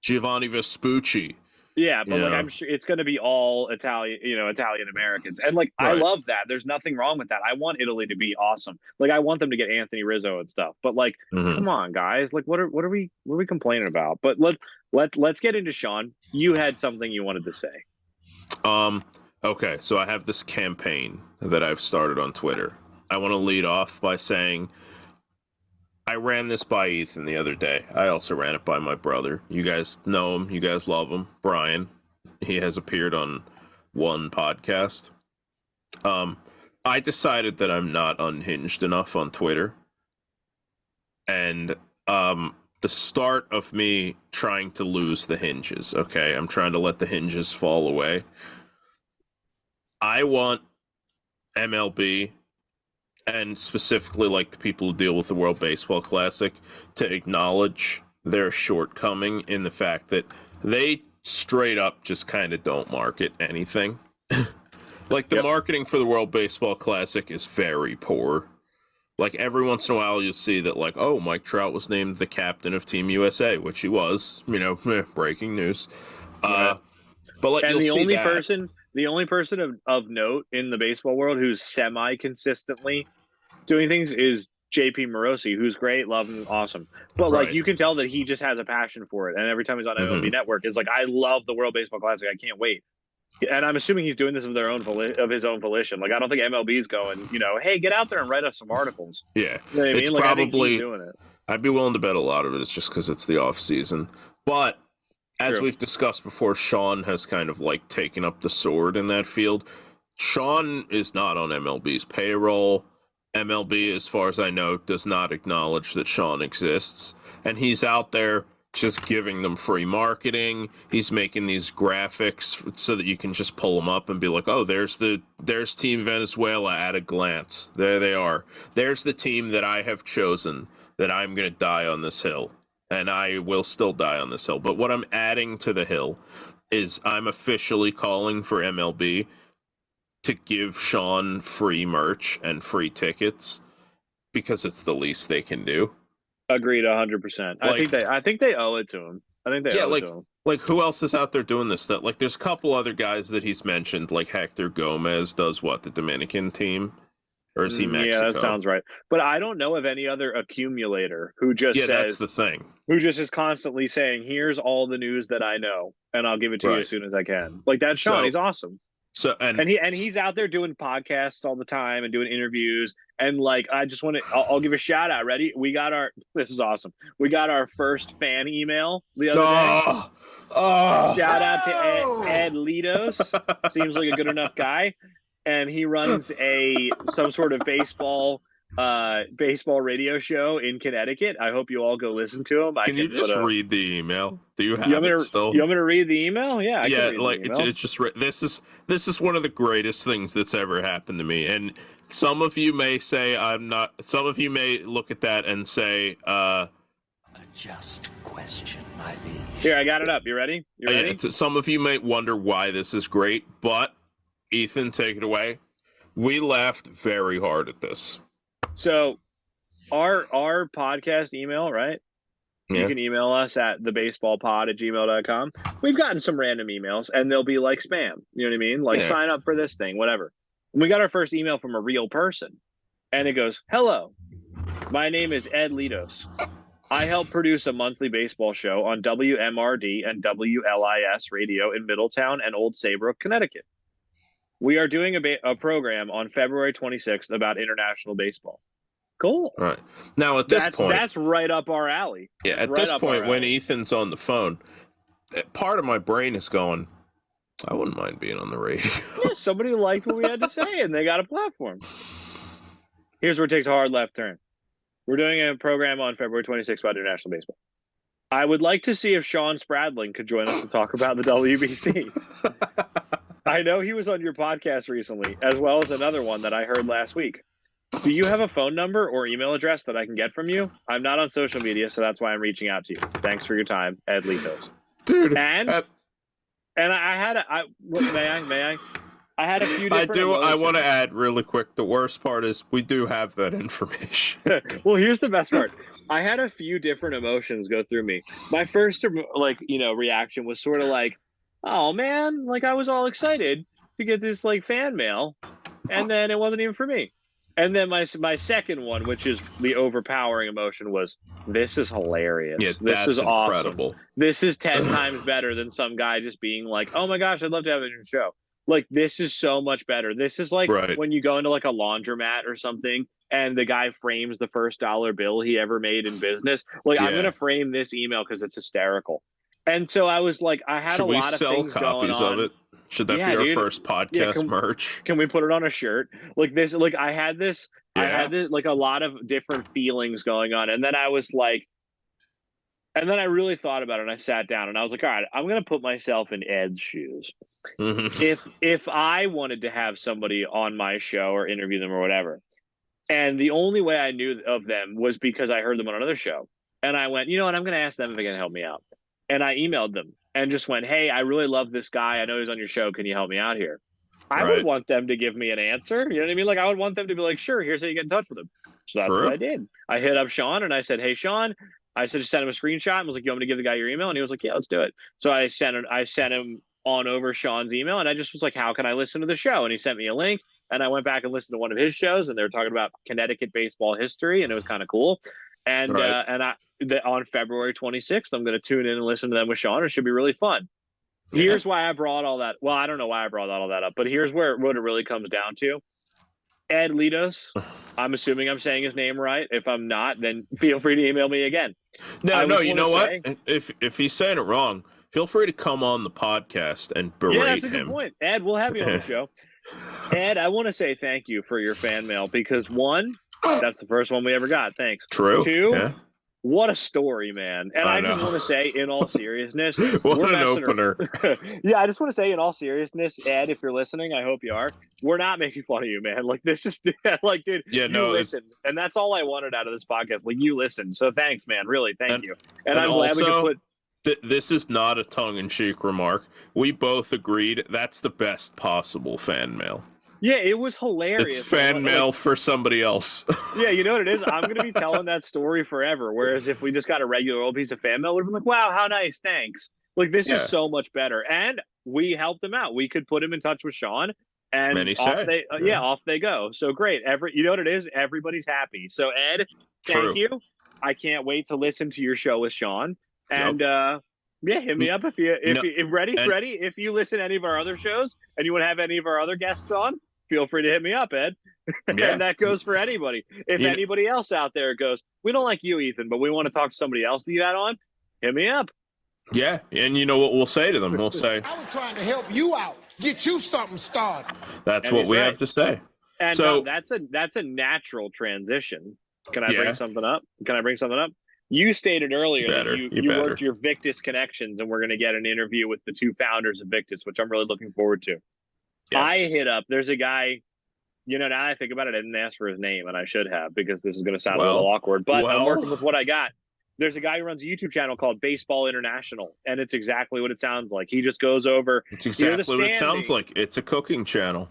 Giovanni Vespucci. Yeah, but like, I'm sure it's going to be all Italian, Italian Americans, and like, I love that. There's nothing wrong with that. I want Italy to be awesome. Like, I want them to get Anthony Rizzo and stuff. But like, come on, guys. Like, what are we complaining about? But let's get into Sean. You had something you wanted to say. Okay, so I have this campaign that I've started on Twitter. I want to lead off by saying I ran this by Ethan the other day. I also ran it by my brother. You guys know him. You guys love him. Brian. He has appeared on one podcast. I decided that I'm not unhinged enough on Twitter. And the start of me trying to lose the hinges, okay? I'm trying to let the hinges fall away. I want MLB, and specifically like the people who deal with the World Baseball Classic, to acknowledge their shortcoming in the fact that they straight up just kind of don't market anything. Like, the marketing for the World Baseball Classic is very poor. Like, every once in a while you'll see that, like, oh, Mike Trout was named the captain of Team USA, which he was, breaking news. But like, and you'll see the only person of note in the baseball world who's semi-consistently doing things is JP Morosi, who's great, love him, awesome. But like, you can tell that he just has a passion for it. And every time he's on MLB Network, is like, I love the World Baseball Classic. I can't wait. And I'm assuming he's doing this of his own volition. Like, I don't think MLB's going, hey, get out there and write us some articles. Yeah, you know what I mean? Like, probably I think he's doing it. I'd be willing to bet a lot of it is just because it's the off season. But as we've discussed before, Sean has kind of like taken up the sword in that field. Sean is not on MLB's payroll. MLB, as far as I know, does not acknowledge that Sean exists. And he's out there just giving them free marketing. He's making these graphics so that you can just pull them up and be like, oh, there's Team Venezuela at a glance. There they are. There's the team that I have chosen, that I'm going to die on this hill. And I will still die on this hill. But what I'm adding to the hill is I'm officially calling for MLB to give Sean free merch and free tickets, because it's the least they can do. Agreed, 100%. I think they owe it to him. I think they owe it to him. Like, who else is out there doing this stuff? Like, there's a couple other guys that he's mentioned, like Hector Gomez does the Dominican team? Or is he Mexico? Yeah, that sounds right. But I don't know of any other accumulator who just says, that's the thing. Who just is constantly saying, here's all the news that I know, and I'll give it to you as soon as I can. Like, that's Sean. He's awesome. So and he's out there doing podcasts all the time and doing interviews, and like I just want to I'll give a shout out. Ready? This is awesome. We got our first fan email the other day. Shout out to Ed Litos. Seems like a good enough guy, and he runs some sort of baseball radio show in Connecticut. I hope you all go listen to him. Can you just read the email? Do you have it still? You want me to read the email? Yeah, I can read the email. It's just this is one of the greatest things that's ever happened to me. And some of you may say I'm not. Some of you may look at that and say, "A just question, my liege." Here, I got it up. You ready? You ready? Some of you might wonder why this is great, but Ethan, take it away. We laughed very hard at this. So our podcast email, right? Yeah. You can email us at thebaseballpod@gmail.com. We've gotten some random emails, and they'll be like spam. You know what I mean? Like, sign up for this thing, whatever. And we got our first email from a real person, and it goes, "Hello, my name is Ed Litos. I help produce a monthly baseball show on WMRD and WLIS radio in Middletown and Old Saybrook, Connecticut. We are doing a program on February 26th about international baseball." Cool. All right. Now, at this point... That's right up our alley. Yeah, at this point, when Ethan's on the phone, part of my brain is going, I wouldn't mind being on the radio. Yeah, somebody liked what we had to say, and they got a platform. Here's where it takes a hard left turn. We're doing a program on February 26th about international baseball. I would like to see if Sean Spradling could join us to talk about the WBC. I know he was on your podcast recently, as well as another one that I heard last week. Do you have a phone number or email address that I can get from you? I'm not on social media, so that's why I'm reaching out to you. Thanks for your time, Ed Litos. Dude. And I had may I? I had a few different emotions. I want to add really quick, the worst part is we do have that information. Well, here's the best part. I had a few different emotions go through me. My first reaction was sort of like, oh man, like I was all excited to get this like fan mail, and then it wasn't even for me. And then my second one, which is the overpowering emotion, was this is hilarious. Yeah, this is incredible. Awesome. This is 10 times better than some guy just being like, oh my gosh, I'd love to have it in your show. Like, this is so much better. This is like when you go into like a laundromat or something and the guy frames the first dollar bill he ever made in business. Like, I'm going to frame this email because it's hysterical. And so I was like, I had a lot of things going on. Should we sell copies of it? Should that be our first podcast merch? Can we put it on a shirt? Like this, like I had this like a lot of different feelings going on. And then I was like, and then I really thought about it and I sat down and I was like, all right, I'm going to put myself in Ed's shoes. Mm-hmm. If I wanted to have somebody on my show or interview them or whatever, and the only way I knew of them was because I heard them on another show. And I went, you know what, I'm going to ask them if they can help me out. And I emailed them and just went, hey, I really love this guy. I know he's on your show. Can you help me out here? I would want them to give me an answer. You know what I mean? Like, I would want them to be like, sure, here's how you get in touch with him. So that's what I did. I hit up Sean and I said, hey, Sean, I said, just send him a screenshot and was like, you want me to give the guy your email? And he was like, yeah, let's do it. So I sent him on over Sean's email and I just was like, how can I listen to the show? And he sent me a link and I went back and listened to one of his shows and they were talking about Connecticut baseball history and it was kind of cool. And on February 26th, I'm going to tune in and listen to them with Sean. It should be really fun. Yeah. Here's why I brought all that. Well, I don't know why I brought all that up, but here's what it really comes down to. Ed Litos, I'm assuming I'm saying his name right. If I'm not, then feel free to email me again. No, you know what? If he's saying it wrong, feel free to come on the podcast and berate him. Yeah, that's a good point. Ed, we'll have you on the show. Ed, I want to say thank you for your fan mail because one, that's the first one we ever got. Thanks. True. Two, Yeah. what a story, man. And I just want to say, in all seriousness, what an opener. Yeah, I just want to say, in all seriousness, Ed, if you're listening, I hope you are. We're not making fun of you, man. Like, this is, like, dude, you listened. And that's all I wanted out of this podcast. Like, you listened. So thanks, man. Really, thank you. And I'm glad we could put. This is not a tongue-in-cheek remark. We both agreed that's the best possible fan mail. Yeah, it was hilarious. It's fan mail for somebody else. Yeah, you know what it is? I'm going to be telling that story forever. Whereas if we just got a regular old piece of fan mail, it would have been like, wow, how nice, thanks. Like, this is so much better. And we helped him out. We could put him in touch with Sean. And off they go. So great. You know what it is? Everybody's happy. So, Ed, thank you. I can't wait to listen to your show with Sean. And hit me up if you listen to any of our other shows and you want to have any of our other guests on, feel free to hit me up, Ed. Yeah. And that goes for anybody. If anybody else out there goes, we don't like you, Ethan, but we want to talk to somebody else that you had on, hit me up. Yeah, and you know what we'll say to them? We'll say, I was trying to help you out, get you something started. That's what we have to say. And so that's a natural transition. Can I bring something up? You stated earlier that you worked your Victus connections, and we're going to get an interview with the two founders of Victus, which I'm really looking forward to. Yes. I hit up. There's a guy. Now I think about it, I didn't ask for his name, and I should have because this is going to sound a little awkward. But I'm working with what I got. There's a guy who runs a YouTube channel called Baseball International, and it's exactly what it sounds like. He just goes over. It's exactly what it sounds like. It's a cooking channel.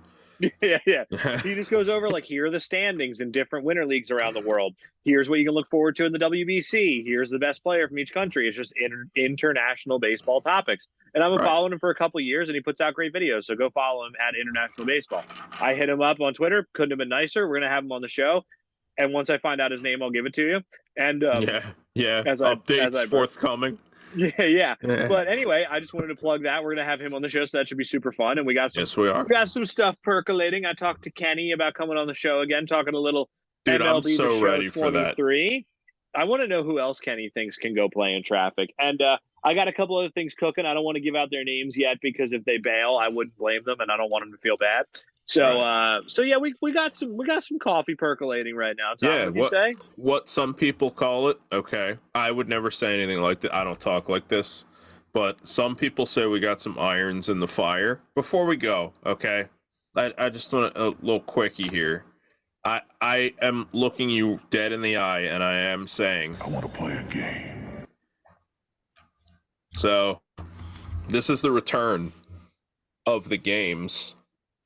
Yeah. He just goes over, like, here are the standings in different winter leagues around the world. Here's what you can look forward to in the WBC. Here's the best player from each country. It's just international baseball topics. And I've been following him for a couple of years, and he puts out great videos. So go follow him at International Baseball. I hit him up on Twitter. Couldn't have been nicer. We're going to have him on the show. And once I find out his name, I'll give it to you. And updates forthcoming. Yeah. But anyway, I just wanted to plug that. We're going to have him on the show, so that should be super fun. And we got some, we got some stuff percolating. I talked to Kenny about coming on the show again, talking a little Dude, MLB I'm so ready for that. I want to know who else Kenny thinks can go play in traffic. And I got a couple other things cooking. I don't want to give out their names yet because if they bail, I wouldn't blame them, and I don't want them to feel bad. So, we got some coffee percolating right now. Tom, would you say? What some people call it. Okay, I would never say anything like that. I don't talk like this, but some people say we got some irons in the fire. Before we go, okay, I just want a little quickie here. I am looking you dead in the eye, and I am saying I want to play a game. So, this is the return of the games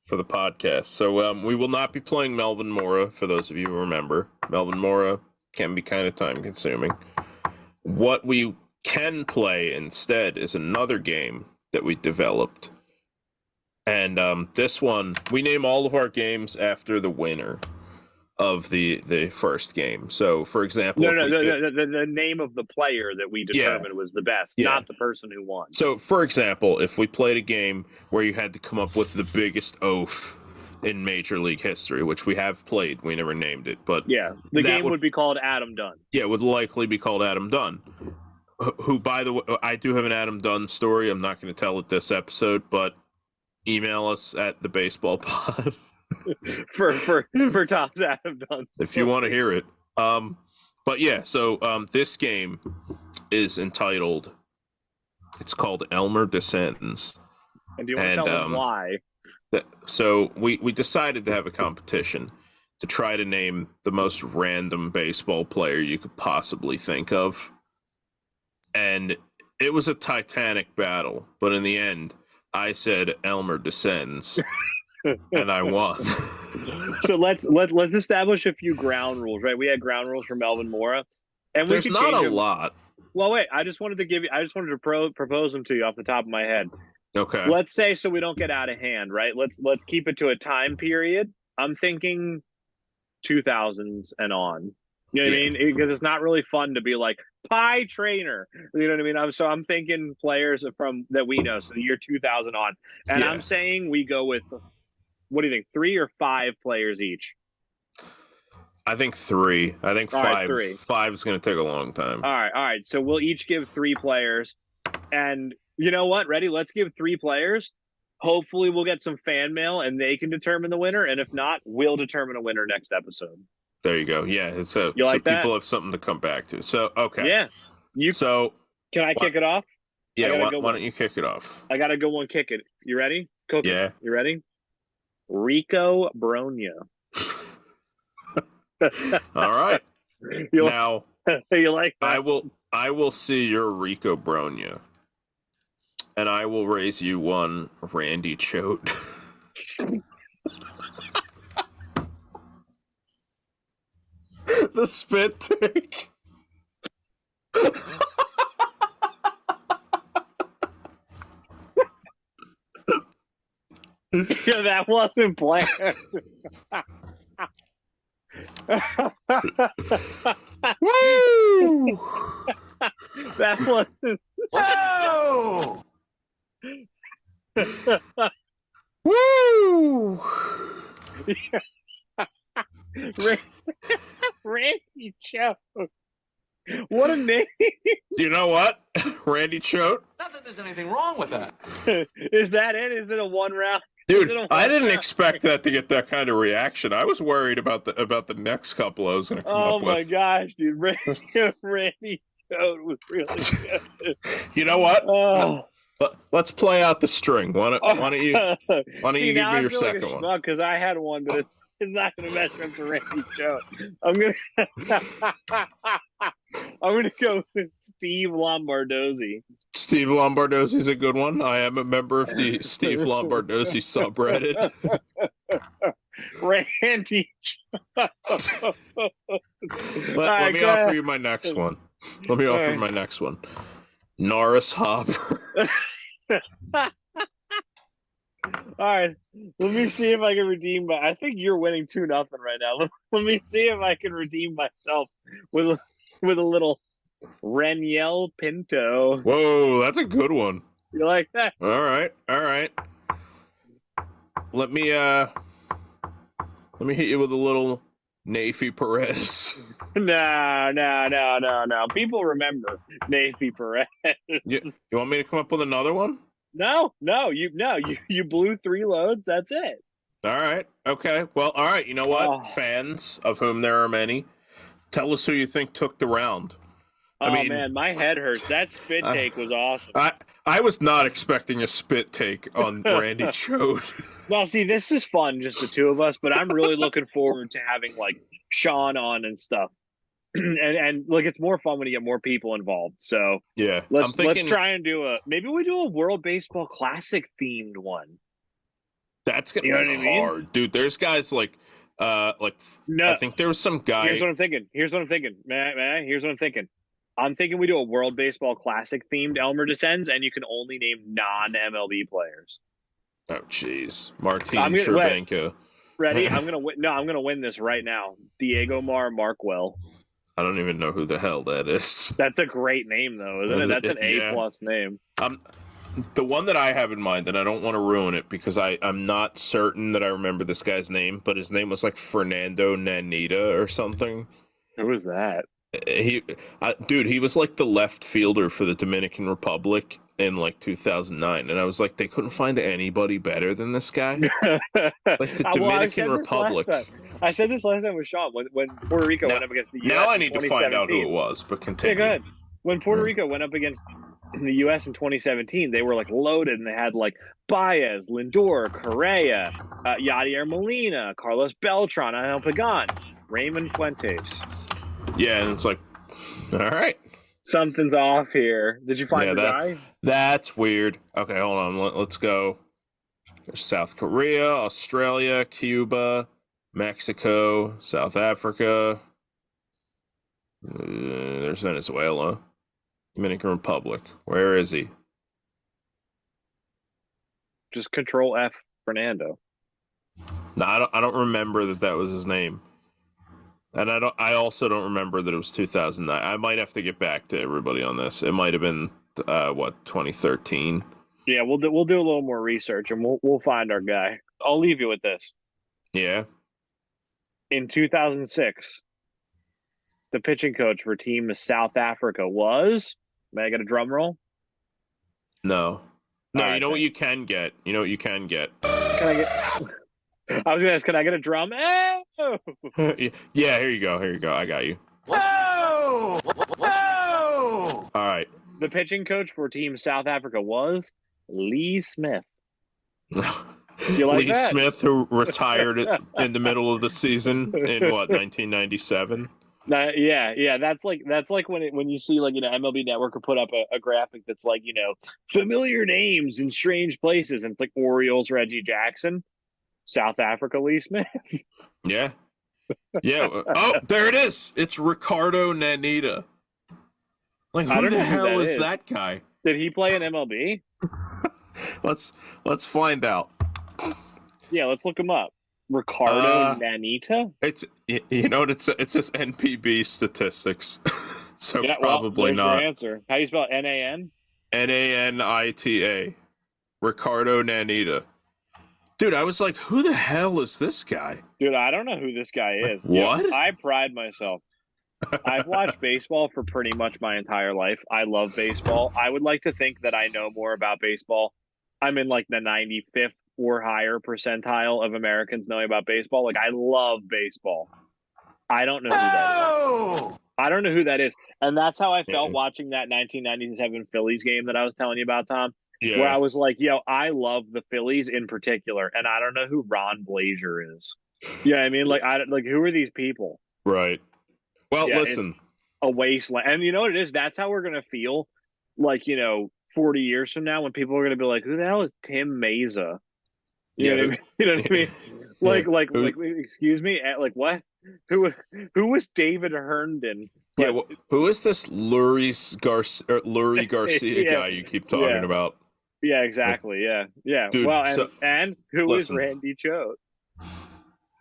for the podcast. So we will not be playing Melvin Mora, for those of you who remember. Melvin Mora can be kind of time consuming. What we can play instead is another game that we developed. And this one, we name all of our games after the winner of the first game. So, for example... the name of the player that we determined was the best, not the person who won. So, for example, if we played a game where you had to come up with the biggest oaf in Major League history, which we have played, we never named it, but... Yeah, the game would be called Adam Dunn. Yeah, it would likely be called Adam Dunn. Who, by the way, I do have an Adam Dunn story. I'm not going to tell it this episode, but email us at the baseball pod. for Tom's Adam Dunn. If you want to hear it. But yeah, so this game is entitled, it's called Elmer Dessens. And do you want to tell them why? So we decided to have a competition to try to name the most random baseball player you could possibly think of. And it was a titanic battle, but in the end, I said Elmer Dessens. And I won. So let's establish a few ground rules, right? We had ground rules for Melvin Mora, and there's not a lot. Well, wait, I just wanted to propose them to you off the top of my head. Okay. Let's say, so we don't get out of hand, right? Let's keep it to a time period. I'm thinking 2000s and on. You know what I mean? Because it's not really fun to be like Pie Trainer. You know what I mean? So I'm thinking players from that we know, so the year 2000 on, and I'm saying we go with. What do you think? 3 or 5 players each? I think 3. I think 5. Right, 3. 5 is going to take a long time. All right. So we'll each give 3 players. And you know what? Ready? Let's give 3 players. Hopefully, we'll get some fan mail and they can determine the winner. And if not, we'll determine a winner next episode. There you go. Yeah, it's so like people that? have something to come back to. So okay, Yeah. Can I kick it off? Yeah, why don't you kick it off? I got to go one kick it. You ready? Cook Yeah. It. You ready? Rico Bronya. All right. Now, you like that? I will see your Rico Bronya, and I will raise you one Randy Choate. The spit take. Yeah, that wasn't planned. Woo! That wasn't. Oh! Woo! Randy Choate. What a name. You know what? Randy Choate? Not that there's anything wrong with that. Is that it? Is it a one round? Dude, I didn't expect that to get that kind of reaction. I was worried about the next couple I was going to come up with. Oh my gosh, dude! Randy Choate was really good. You know what? Oh. Let's play out the string. Why don't you give me your second one? Because I had one, but it's not going to measure up to Randy Choate. I'm gonna go with Steve Lombardozzi. Steve Lombardozzi's a good one. I am a member of the Steve Lombardozzi subreddit. Randy. Let me offer you my next one. Norris Hopper. All right, let me see if I can redeem. I think you're winning 2-0 right now. Let me see if I can redeem myself with a little Reniel Pinto. Whoa, that's a good one. You like that? All right. Let me hit you with a little Nafi Perez. No. People remember Nafi Perez. You want me to come up with another one? No. You blew 3 loads. That's it. All right. Okay. Well, all right. You know what? Fans, of whom there are many, tell us who you think took the round. I mean, man, my head hurts. That spit take was awesome. I was not expecting a spit take on Randy Choate. Well, see, this is fun, just the two of us, but I'm really looking forward to having, like, Sean on and stuff. and like, it's more fun when you get more people involved. So yeah, let's try and maybe we do a World Baseball Classic themed one. That's gonna be hard, dude. There's guys like no. I think there was some guy. Here's what I'm thinking. Here's what I'm thinking. I'm thinking we do a World Baseball Classic themed Elmer Dessens, and you can only name non-MLB players. Oh, jeez, Martin Cervenka. Ready? I'm gonna win. No, I'm gonna win this right now. Diego Markwell. I don't even know who the hell that is. That's a great name, though, isn't it? That's an A+ name. The one that I have in mind, and I don't want to ruin it because I'm not certain that I remember this guy's name, but his name was like Fernando Nanita or something. Who was that? He was like the left fielder for the Dominican Republic in like 2009, and I was like, they couldn't find anybody better than this guy. Like the Dominican Republic. I said this last time with Sean when Puerto Rico went up against the U.S. Now I need to find out who it was, but continue. Yeah, go ahead. When Puerto Rico went up against the U.S. in 2017, they were like loaded, and they had like Baez, Lindor, Correa, Yadier Molina, Carlos Beltran, Angel Pagan, Raymond Fuentes. Yeah, and it's like, all right. Something's off here. Did you find the guy? That's weird. Okay, hold on. Let's go. There's South Korea, Australia, Cuba, Mexico, South Africa. There's Venezuela. Dominican Republic. Where is he? Just Control F Fernando. No, I don't remember that was his name. And I also don't remember that it was 2009. I might have to get back to everybody on this. It might have been 2013. Yeah, we'll do a little more research and we'll find our guy. I'll leave you with this. Yeah. In 2006, the pitching coach for Team South Africa was. May I get a drum roll? No. No, All you right, know what thanks. you can get? You know what you can get? Can I get? I was gonna ask, can I get a drum? Oh! Yeah, here you go. Here you go. I got you. Whoa! Whoa! All right. The pitching coach for Team South Africa was Lee Smith. You like Lee that? Smith, who retired in the middle of the season in what, 1997? Yeah. That's like when you see like MLB Network will put up a graphic that's like familiar names in strange places, and it's like Orioles Reggie Jackson, South Africa Lee Smith. Yeah. Yeah. Oh, there it is. It's Ricardo Nanita. Like, I who don't the know who hell that is is. that guy? Did he play in MLB? Let's find out. Yeah, let's look him up. Ricardo Nanita. It's what it's just NPB statistics. So Yeah, probably there's not. your answer. How do you spell it? Nan? Nanita. Ricardo Nanita. Dude, I was like, who the hell is this guy? Dude, I don't know who this guy is. What? I pride myself. I've watched baseball for pretty much my entire life. I love baseball. I would like to think that I know more about baseball. I'm in like the 95th or higher percentile of Americans knowing about baseball. Like, I love baseball. I don't know who that is. I don't know who that is. And that's how I felt watching that 1997 Phillies game that I was telling you about, Tom. Yeah. Where I was like, I love the Phillies in particular, and I don't know who Ron Blazier is. Yeah, I mean, like, who are these people? Right. Well, listen. It's a wasteland. And you know what it is? That's how we're going to feel, like, 40 years from now when people are going to be like, who the hell is Tim Mesa? You know what I mean? You know what I mean? Like, excuse me? Like, what? Who was David Herndon? Yeah, who is this Luis Garcia guy you keep talking about? Yeah, exactly. Yeah. Dude, well, and who is listen. Randy Choate?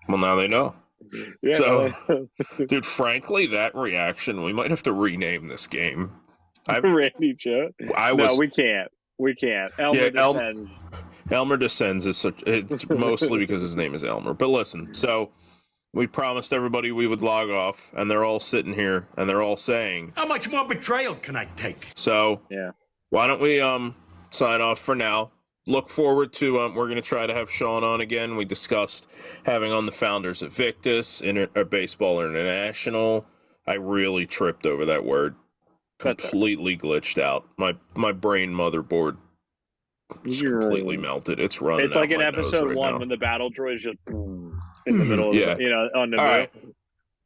Well, now they know. Yeah. So, dude, frankly, that reaction, we might have to rename this game. Randy Choate? No, we can't. Elmer Dessens. Elmer Dessens is it's mostly because his name is Elmer. But listen, so we promised everybody we would log off, and they're all sitting here, and they're all saying, How much more betrayal can I take? So, yeah. Why don't we sign off for now? Look forward to we're going to try to have Sean on again. We discussed having on the founders of Victus, Baseball International. I really tripped over that word. Completely glitched out. My brain motherboard just completely melted. It's running. It's like out in my episode nose 1 now. when the battle droids just boom in the middle of on the All right.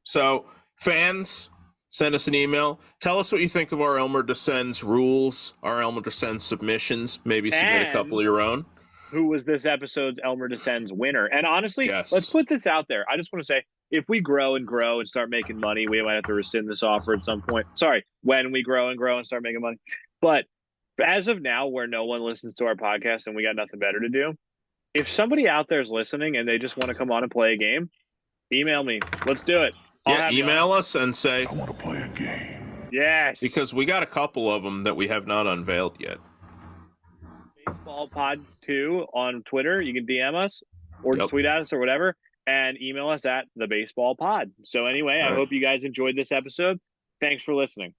So fans, send us an email. Tell us what you think of our Elmer Dessens rules, our Elmer Dessens submissions. Maybe submit a couple of your own. Who was this episode's Elmer Dessens winner? And honestly, let's put this out there. I just want to say, if we grow and start making money, we might have to rescind this offer at some point. Sorry, when we grow and start making money. But as of now, where no one listens to our podcast and we got nothing better to do, if somebody out there is listening and they just want to come on and play a game, email me. Let's do it. Email us and say, I want to play a game. Yes. Because we got a couple of them that we have not unveiled yet. Baseball Pod 2 on Twitter. You can DM us or just tweet at us or whatever, and email us at the Baseball Pod. So anyway, I hope you guys enjoyed this episode. Thanks for listening.